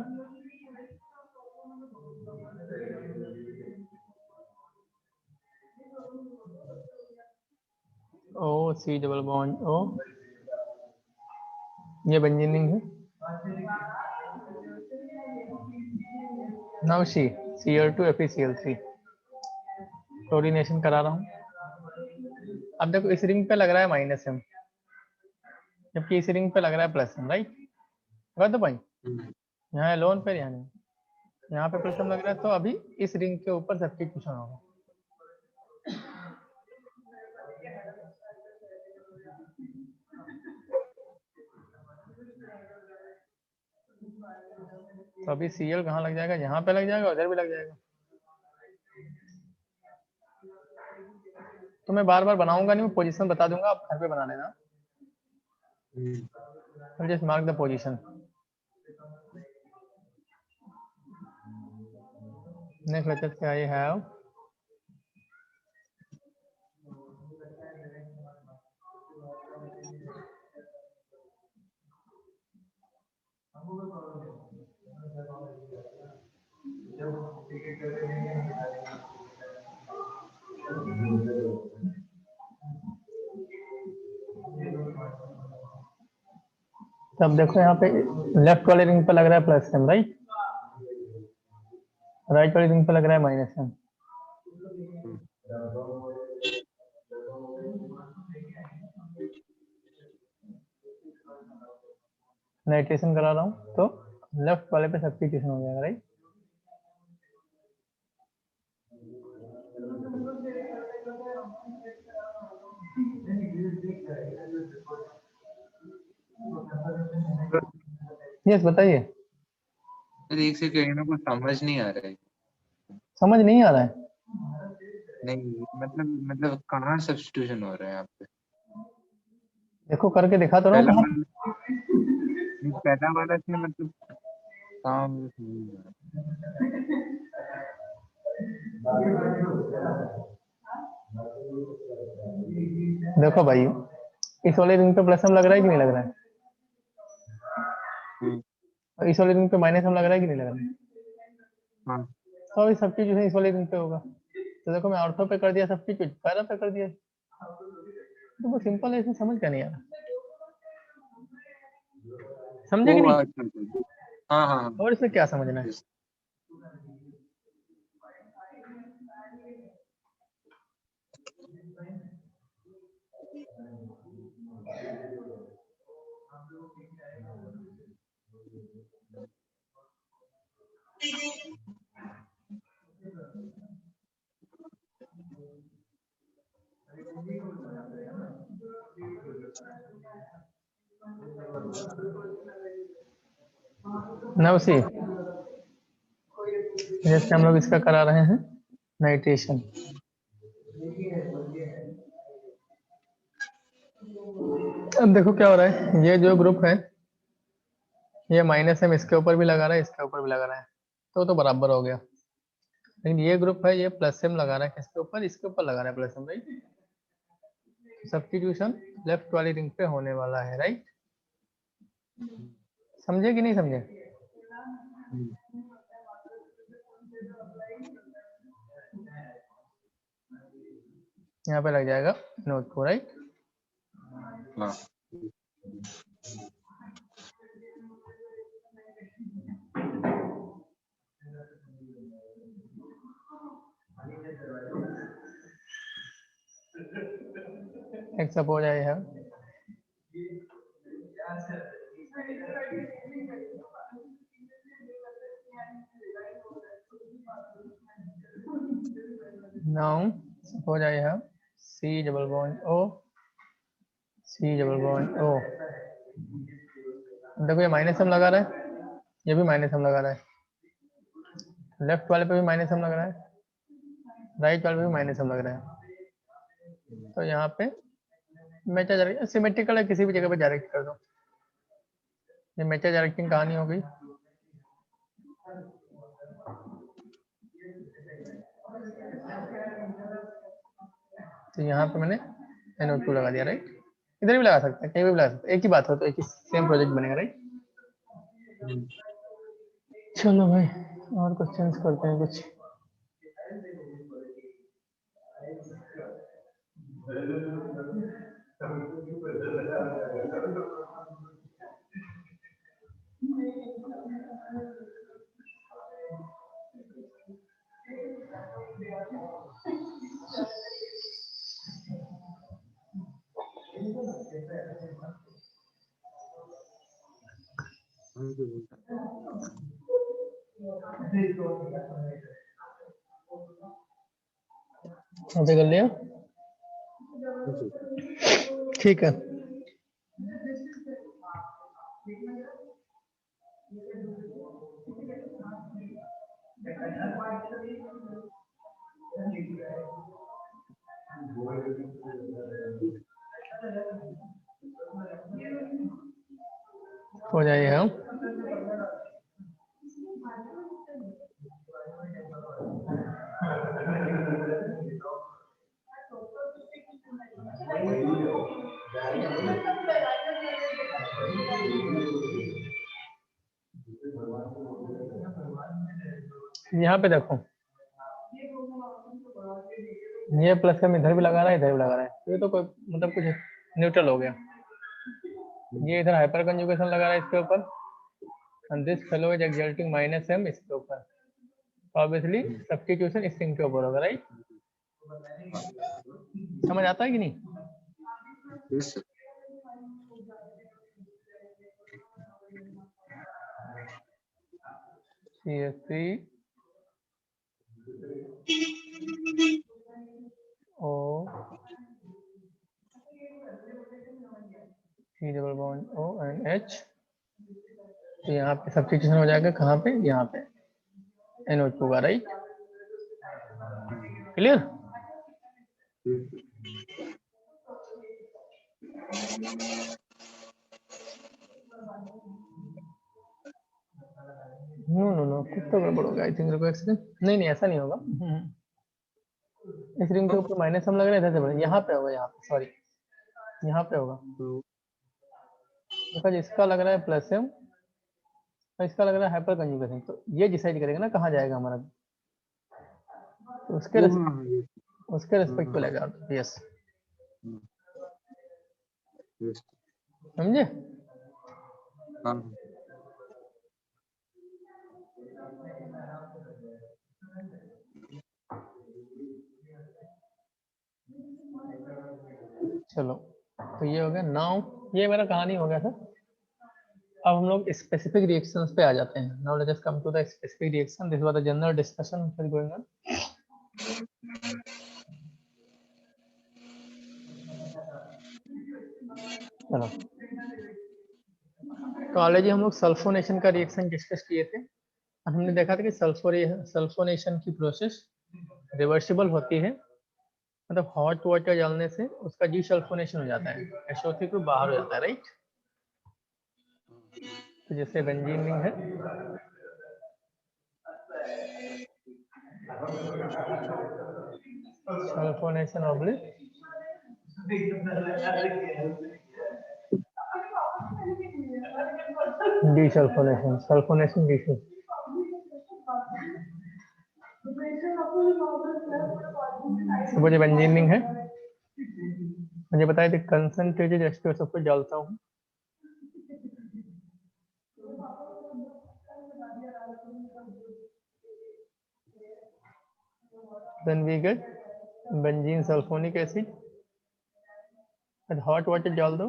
ओ सी डबल बॉन्ड ओ, ये बेंजीन रिंग है, now see Cl2 FeCl3 chlorination करा रहा हूँ। अब देखो इस रिंग पे लग रहा है -m, जबकि इस रिंग पे लग रहा है +m, राइट? तो भाई यहाँ एलोन पे यहाँ नहीं, यहाँ पे +m लग रहा है, तो अभी इस रिंग के ऊपर सब्स्टिट्यूशन होगा। तो अभी Cl कहाँ लग जाएगा? यहाँ पे लग जाएगा, उधर भी लग जाएगा। तो मैं बार बार बनाऊंगा नहीं, मैं पोजीशन बता दूंगा, आप घर पे बना लेना। Just mark the position. Next later से आई हैव तब देखो यहाँ पे लेफ्ट वाले रिंग पे लग रहा है +m, राइट? राइट वाले रिंग पे लग रहा है -m। नाइट्रेशन करा रहा हूँ तो लेफ्ट वाले पे सब्स्टिट्यूशन हो जाएगा, राइट? यस बताइए। एक सेकंड, मेरे को समझ नहीं आ रहा है। समझ नहीं आ रहा है? नहीं मतलब कहाँ सब्स्टिट्यूशन हो रहा है यहाँ पे? देखो करके दिखा तो रहा हूँ कहाँ। पहला वाला से मतलब कहाँ मुझे समझ नहीं आ रहा। देखो भाई इस वाले रिंग पे +m लग रहा है कि नहीं लग रहा है? और इस वाले रिंग पे -m लग रहा है कि नहीं लग रहा है? हाँ। तो अभी सब्स्टिट्यूशन इस वाले रिंग पे होगा। तो देखो मैं ऑर्थो पे कर दिया सब्स्टिट्यूट, पैरा पे कर दिया। तो वो सिंपल है, इसमें समझ क्या नहीं आ रहा? समझे कि वो नहीं? अच्छा। हाँ हाँ हाँ। और इसमें क्या समझना है? नवसी जैसे हम लोग इसका करा रहे हैं नाइट्रेशन। अब देखो क्या हो रहा है, ये जो ग्रुप है ये -m इसके ऊपर भी लगा रहा है, इसके ऊपर भी लगा रहा है, तो बराबर हो गया। लेकिन ये ग्रुप है ये +m लगा रहा है, किसके ऊपर? इसके ऊपर लगा रहा है +m, राइट? सब्स्टिट्यूशन लेफ्ट वाली रिंग पे होने वाला है, राइट? समझे कि नहीं समझे? यहाँ पे लग जाएगा नोट को, राइट? हाँ। एक सपोज आई है now suppose I have C double bond O, C double bond O। देखो ये -m लगा रहा है, ये भी -m लगा रहा है, लेफ्ट वाले पे भी -m लग रहा है, राइट वाले पे भी -m लग रहा है। तो यहाँ पे मेटा डायरेक्शन सिमेट्रिकल है, किसी भी जगह पे डायरेक्ट कर दो। ये मेटा डायरेक्टिंग कहानी हो गई। तो यहाँ पे मैंने NO2 लगा दिया, राइट? इधर भी लगा सकते हैं, कहीं भी लगा सकते हैं, एक ही बात हो तो एक ही सेम प्रोजेक्ट बनेगा, राइट? चलो भाई और क्वेश्चंस करते हैं कुछ। कॉपी कर लिया? ठीक है। हो जाइए हम। यहाँ पे देखो, ये प्लस का इधर भी लगा रहा है, इधर भी लगा रहा है, ये तो कोई मतलब कुछ न्यूट्रल हो गया। ये इधर हाइपर कंजुगेशन लगा रहा है इसके ऊपर, and this fellow is exerting minus m इसके ऊपर, ऑब्वियसली सब्स्टिट्यूशन इस सिंक के ऊपर होगा, राइट? समझ आता है कि नहीं? CH3 O C double bond O and H, तो यहाँ पे सब्स्टिट्यूशन हो जाएगा, कहाँ पे? यहाँ पे NO2 होगा, राइट? क्लियर? नो कुछ तो गड़बड़ होगा, आई थिंक। नहीं ऐसा नहीं होगा। इस रिंग के ऊपर माइनस हम लग रहा है, इधर से बढ़, यहाँ पे होगा, यहाँ पे, सॉरी यहाँ पे होगा, बिकॉज इसका लग रहा है प्लस एम और इसका लग रहा है हाइपर कंजुगेशन, तो ये डिसाइड करेगा ना कहाँ जाएगा हमारा, तो उसके रेस्पेक्ट पे लगा। यस, समझे? चलो, तो ये हो गया। नाउ ये मेरा कहानी हो गया था। अब हम लोग स्पेसिफिक रिएक्शंस पे आ जाते हैं। Now let us come to the specific reaction. This was the general discussion which is going on. चलो, कॉलेज हम लोग सल्फोनेशन का रिएक्शन डिस्कस किए थे। हमने देखा था कि सल्फोनेशन की प्रोसेस रिवर्सिबल होती है, मतलब हॉट वाटर डालने से उसका डीसल्फोनेशन हो जाता है, SO3 ग्रुप बाहर हो जाता है, राइट? तो जैसे बेंजीन रिंग है, सल्फोनेशन ऑब्लिक डीसल्फोनेशन, सल्फोनेशन डीसल्फोनेशन। मुझे बेंजीन रिंग है, मुझे बताया कि कंसंट्रेटेड H2O सब कुछ डालता हूँ, then we get benzene sulfonic acid, and hot water डाल दो,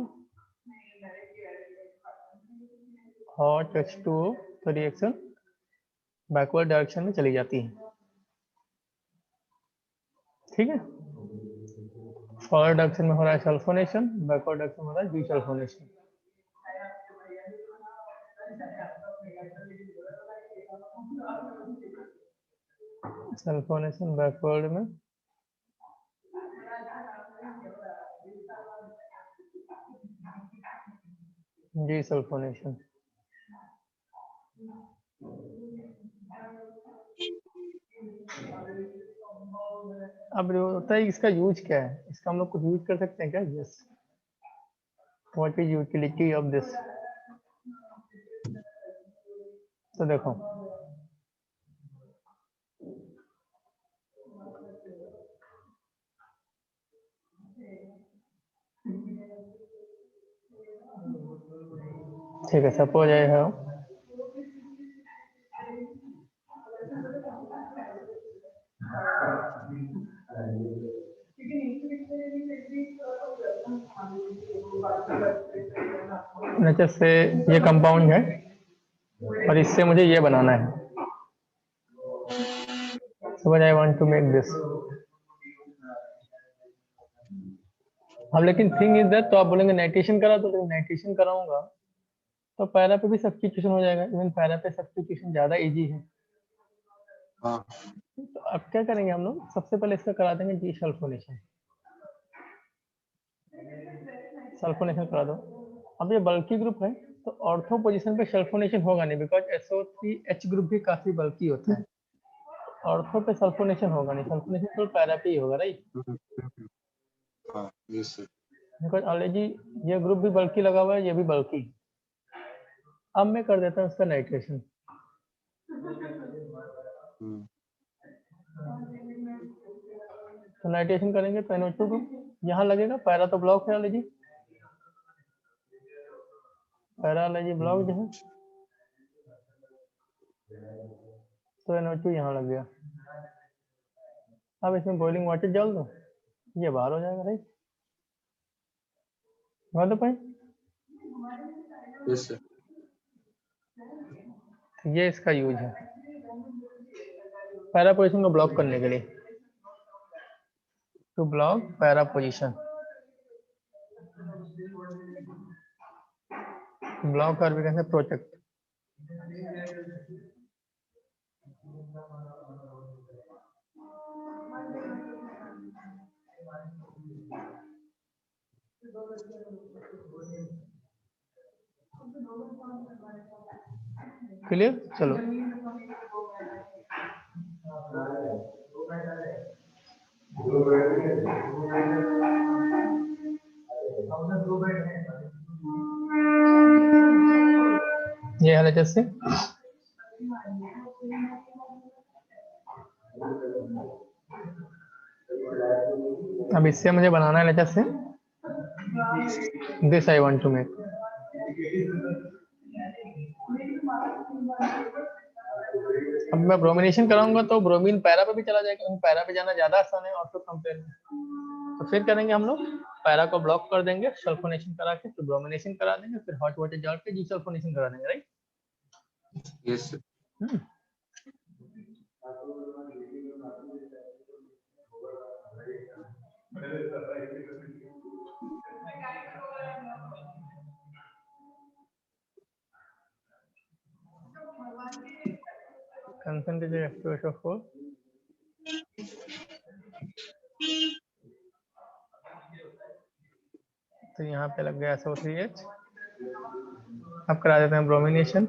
hot H2O, तो रिएक्शन बैकवर्ड डायरेक्शन में चली जाती है, ठीक है? फॉरवर्ड डायरेक्शन में हो रहा है सल्फोनेशन, बैकवर्ड डायरेक्शन में हो रहा है डीसल्फोनेशन। सल्फोनेशन बैकवर्ड में, डीसल्फोनेशन। अब होता है इसका यूज क्या है, इसका हम लोग कुछ यूज कर सकते हैं क्या? Yes, what is utility of this? तो देखो, ठीक है, सपोज आई हैव नेचर से ये कंपाउंड है और इससे मुझे ये बनाना है। Suppose I want to make this. अब लेकिन थिंग इज दैट, तो आप बोलेंगे नाइट्रेशन करा, तो नाइट्रेशन कराऊंगा तो पैरा पे भी सब्स्टिट्यूशन हो जाएगा। इवन पैरा पे सब्स्टिट्यूशन ज्यादा इजी है। तो अब क्या करेंगे हम लोग, सबसे पहले इसका करा देंगे डी सल्फोनेशन। सल्फोनेशन करा दो। अब ये बल्की ग्रुप है तो ऑर्थो पोजीशन पे सल्फोनेशन होगा नहीं, बिकॉज SO3H ग्रुप भी काफी बल्की होता है। ऑर्थो पे सल्फोनेशन होगा नहीं, सल्फोनेशन तो पैरा पे ही होगा, राइट? बिकॉज ऑलरेडी ये ग्रुप भी बल्की लगा हुआ है, ये भी बल्की। अब मैं कर देता हूँ इसका नाइट्रेशन। तो नाइट्रेशन करेंगे तो NO2 को यहाँ लगेगा, पैरा तो ब्लॉक है ऑलरेडी, पैरा ऑलरेडी ब्लॉक है, तो NO2 यहाँ लग गया। अब इसमें बॉइलिंग वाटर डाल दो, ये बाहर हो जाएगा, राइट? बात हो पाए? Yes sir. ये इसका यूज है पैरा पोजीशन को ब्लॉक करने के लिए, to block para position, block और भी कहते हैं प्रोटेक्ट। क्लियर? चलो ये हाल है जैसे अब इससे मुझे बनाना है लेटर से this I want to make. अब मैं ब्रोमिनेशन कराऊंगा तो ब्रोमीन पैरा पे भी चला जाएगा, पैरा पे जाना ज्यादा आसान है ऑर्थो कंपेयर में। तो फिर करेंगे हम लोग, पैरा को ब्लॉक कर देंगे सल्फोनेशन करा के, फिर ब्रोमिनेशन करा देंगे, फिर हॉट वाटर डाल के डीसल्फोनेशन करा देंगे, right? Yes sir. Concentrated activation of 4 तो यहाँ पे लग गया SO3H। अब करा देते हैं ब्रोमिनेशन।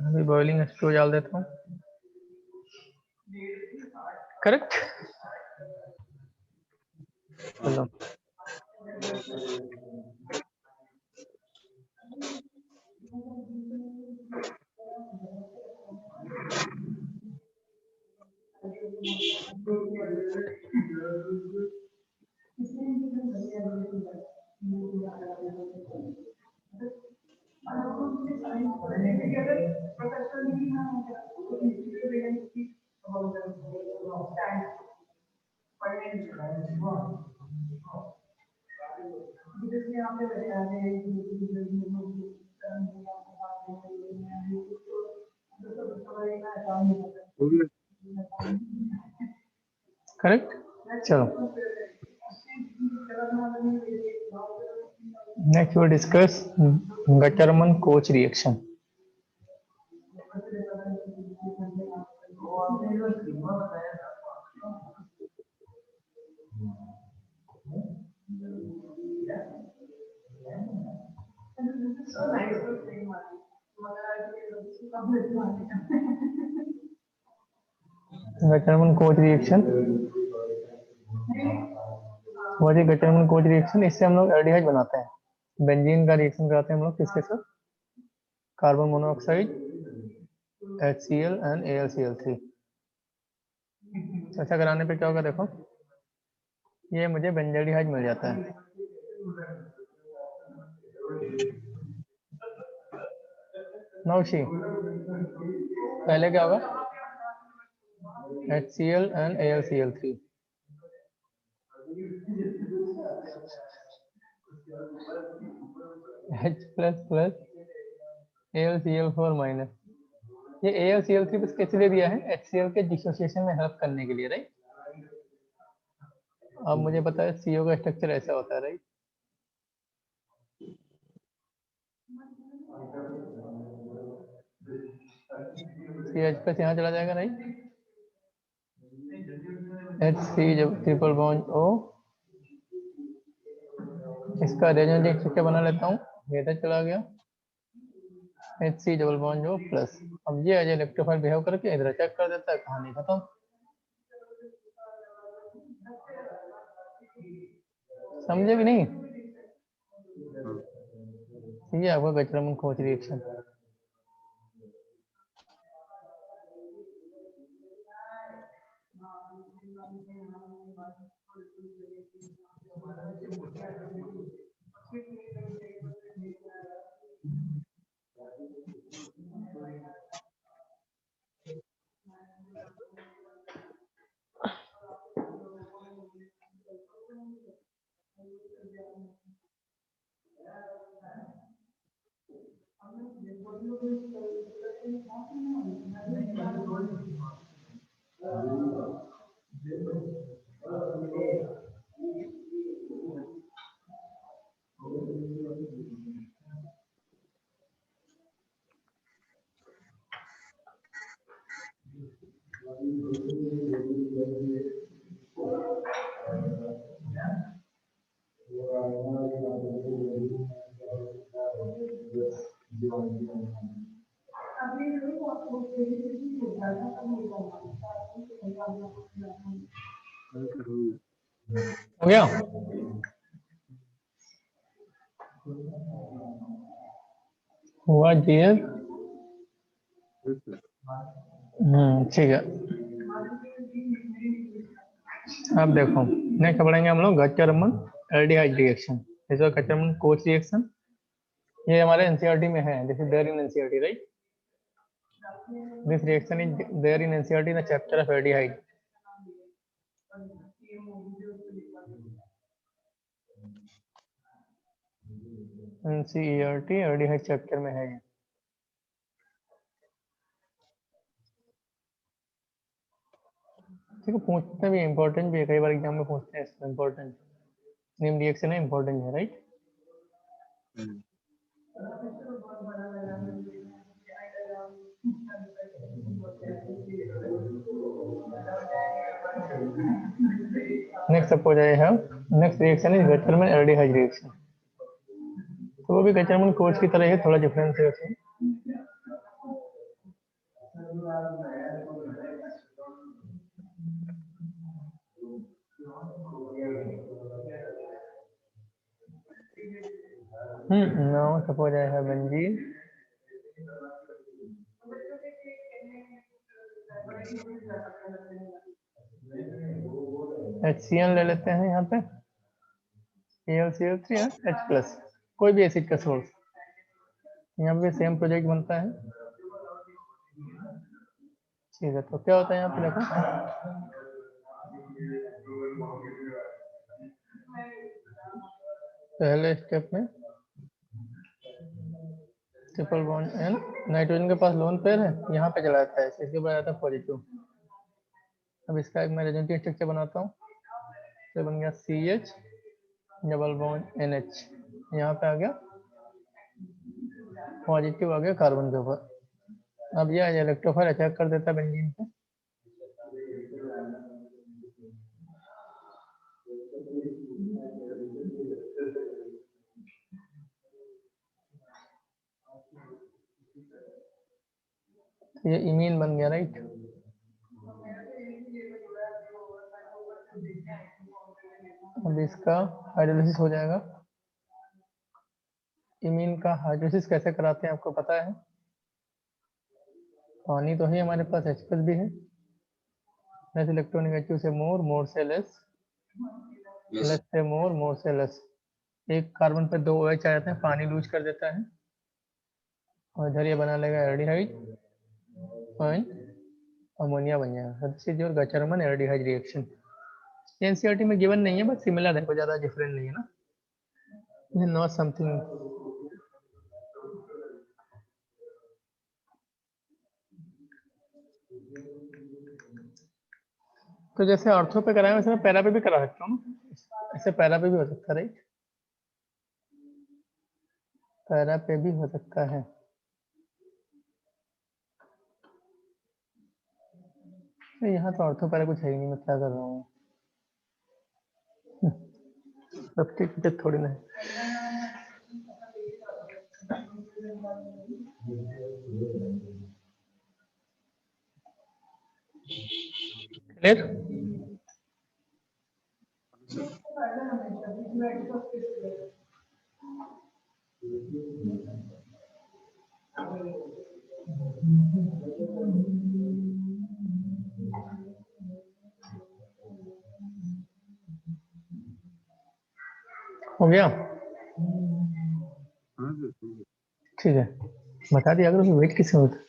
अभी बॉइलिंग H2 डाल देता हूँ, करेक्ट? चलो करेक्ट। चलो next we discuss Gattermann Koch reaction. Gattermann Koch reaction, Gattermann Koch reaction, इससे हम लोग एल्डिहाइड बनाते हैं। बेंजीन का रिएक्शन कराते हैं हम लोग किसके साथ? Carbon monoxide HCl and AlCl3। ऐसा कराने पे क्या होगा देखो, ये मुझे बेंजोल्डिहाइड मिल जाता है। नौशी पहले क्या होगा, HCl and AlCl3। H plus plus AlCl4 minus, ये AlCl3 बस कैसे दे दिया है, HCl के डिसोसिएशन में हेल्प करने के लिए, राइट। अब मुझे पता है CO का स्ट्रक्चर ऐसा होता है, राइट। CH प्लस यहाँ चला जाएगा, राइट। HC जब ट्रिपल बॉन्ड O, इसका रेजोनेंस स्ट्रक्चर बना लेता हूँ, ये इधर चला गया, HC double bond O plus. अब ये एज इलेक्ट्रोफाइल बिहेव करके इधर चेक कर देता है, कहानी खत्म। समझे भी नहीं, ये आपका गचरमन-कोच रिएक्शन। हो गया। हुआ डियर, ठीक है। अब देखो नेक्स्ट पढ़ेंगे हम लोग गचरमन एल्डिहाइड रिएक्शन। इस गचरमन कोच रिएक्शन ये हमारे एनसीईआरटी में है, this is there in NCERT, right. This reaction is there in NCERT in the chapter of aldehyde. NCERT aldehyde chapter में है ये। ठीक है, पूछते भी इंपॉर्टेंट भी है, कई बार एग्जाम में पूछते हैं, इसमें इंपॉर्टेंट नेम रिएक्शन है, इंपॉर्टेंट है, right. Next suppose I have, next reaction is Gattermann aldehyde reaction. तो वो भी गचरमन कोच की तरह है, थोड़ा डिफरेंस है उसमें। now suppose I have benzene, HCl ले लेते हैं यहाँ पे, AlCl3 H प्लस, कोई भी एसिड का सोर्स, यहाँ पे सेम प्रोजेक्ट बनता है। ठीक है, तो क्या होता है यहाँ पे देखो, पहले स्टेप में ट्रिपल बॉन्ड N, नाइट्रोजन के पास लोन पेयर है, यहाँ पे चला जाता है, इसके बाद आता है पॉजिटिव। अब इसका एक मैं रेजोनेंस स्ट्रक्चर बनाता हूँ, तो बन गया CH डबल बॉन्ड NH, यहाँ पे आ गया पॉजिटिव, आ गया कार्बन के ऊपर। अब यह इलेक्ट्रोफाइल अटैक कर देता है बेंजीन पे, ये इमीन बन गया, राइट। अब इसका हाइड्रोलिसिस हो जाएगा, इमीन का हाइड्रोलिसिस कैसे कराते हैं आपको पता है? पानी तो है हमारे पास, H+ भी है, लेस इलेक्ट्रॉनिक H2 से मोर से लेस, लेस से मोर से लेस। एक कार्बन पे 2 OH आ जाते हैं, पानी लूज कर देता है और इधर ये बना लेगा एल्डिहाइड और अमोनिया बन जाएगा। This is your Gattermann aldehyde reaction. NCERT में गिवन नहीं है, बस सिमिलर है, कोई ज्यादा डिफरेंट नहीं है ना, नॉट समथिंग। तो जैसे ऑर्थो पे कराए वैसे मैं पैरा पे भी करा सकता हूँ ना, ऐसे पैरा पे भी हो सकता है, राइट? पैरा पे भी हो सकता है। नहीं, यहाँ तो ऑर्थो पैरा कुछ है ही नहीं, मैं क्या कर रहा हूँ, सब्स्टिट्यूटेड थोड़ी ना है। क्लियर? हो गया? ठीक है, बता दिया अगर वेट किससे होता।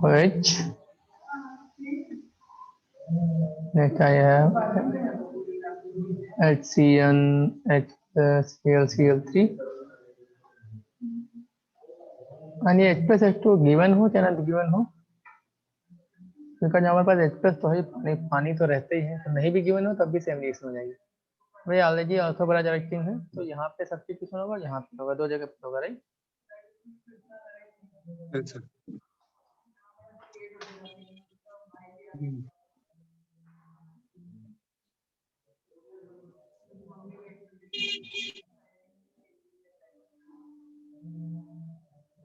H नेक्स्ट आया HCN HCl3 आणि H+H2 गिवन हो चाहे ना गिवन हो, क्योंकि हमारे पास H+ तो है, पानी तो रहते ही है, तो नहीं भी गिवन हो तब भी सेम रिएक्शन हो जाएगी। भाई ऑलरेडी ऑर्थो बड़ा डायरेक्टिंग है, तो यहाँ पे सब्स्टिट्यूशन होगा, यहाँ पे होगा, दो जगह पे होगा, राइट? अच्छा।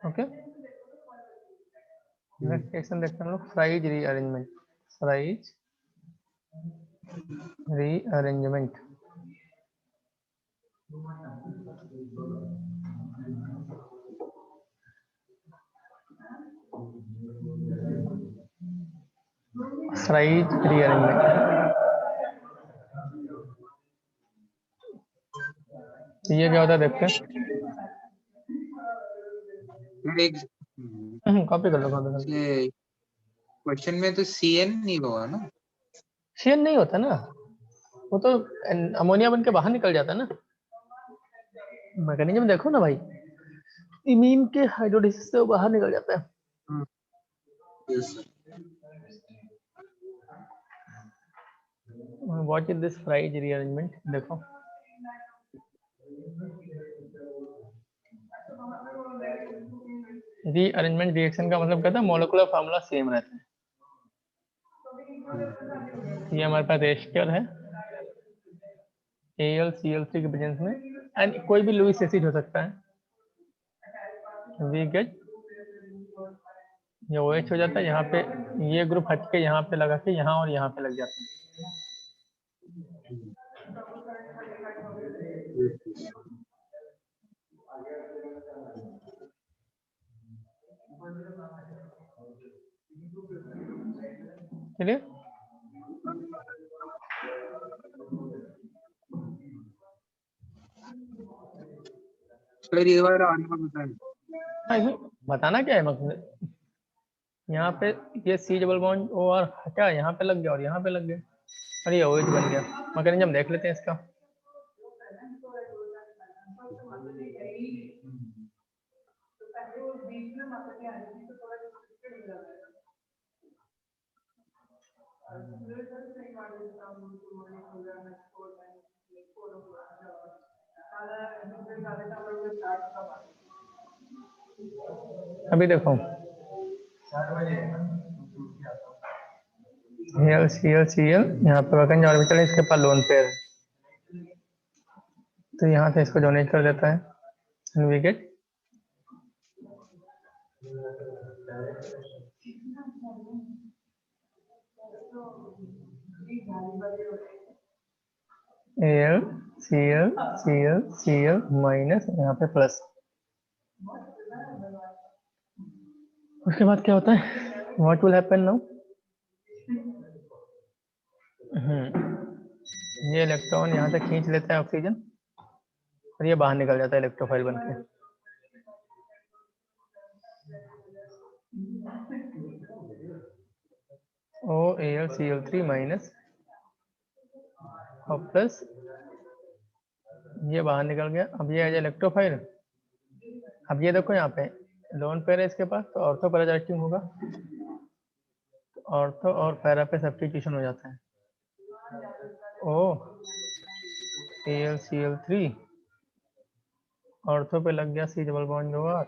ओके, नेक्स्ट क्वेश्चन देखते हैं हम लोग, fries rearrangement. Fries rearrangement fries rearrangement ये क्या होता है देखते हैं। कॉपी कर लो, कॉपी कर लो। क्वेश्चन में तो CN नहीं होगा ना? CN नहीं होता ना, वो तो अमोनिया बन के बाहर निकल जाता है ना। मैकेनिज्म देखो ना भाई, इमीन के हाइड्रोलिसिस से वो बाहर निकल जाता है। What is this fries rearrangement? देखो रीअरेंजमेंट रिएक्शन का मतलब कहता है मॉलिक्यूलर फार्मूला सेम रहता है। ये हमारे पास एस्टर है AlCl3 के प्रेजेंस में, एंड कोई भी लुईस एसिड हो सकता है। वी गेट ये OH हो जाता है, यहाँ पे ये ग्रुप हट के यहाँ पे लगा के यहाँ और यहाँ पे लग जाता है। चलिए सर ये बार और बताएं। बताना क्या है मकसद, यहाँ पे ये C डबल बॉन्ड O और हटा, यहाँ पे लग गया और यहाँ पे लग गया और ये OH बन गया। मैकेनिज्म देख लेते हैं इसका। अभी देखो HCl यहाँ पे वैकेंट ऑर्बिटल है, इसके पास लोन पेयर है, तो यहाँ से इसको डोनेट कर देता है। and we get Cl minus यहाँ पे प्लस। उसके बाद क्या होता है, व्हाट विल हैपन नाउ, ये इलेक्ट्रॉन यहाँ से खींच लेता है ऑक्सीजन और ये बाहर निकल जाता है इलेक्ट्रोफाइल बन के। OAlCl3 माइनस और प्लस, ये बाहर निकल गया। अब ये है इलेक्ट्रोफाइल। अब ये देखो यहाँ पे लोन पेयर है इसके पास, तो ऑर्थो पैरा अटैचिंग होगा, ऑर्थो और पैरा पे सब्स्टिट्यूशन हो जाता है। OAlCl3 ऑर्थो पे लग गया C डबल बॉन्ड OR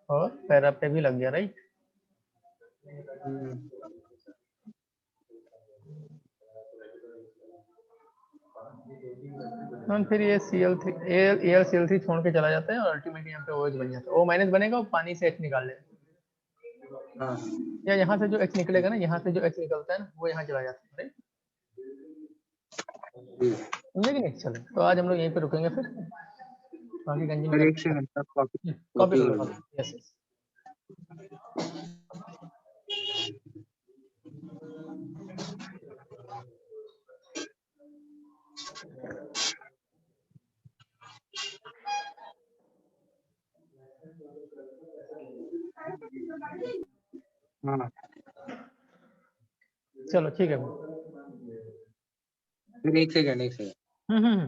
और पैरा पे भी लग गया, राइट। फिर ये AlCl3 छोड़ के चला जाता है और अल्टीमेटली यहाँ पे OH बन जाता है। O माइनस बनेगा और पानी से H निकाल लेगा। या यहाँ से जो H निकलेगा ना, यहाँ से जो H निकलता है ना, वो यहाँ चला जाता है, राइट। समझे कि नहीं? चलो तो आज हम लोग यहीं पे रुकेंगे, फिर बाकी गंजी में कॉपी कर लो। Yes yes. चलो ठीक है। एक सेकंड। हाँ,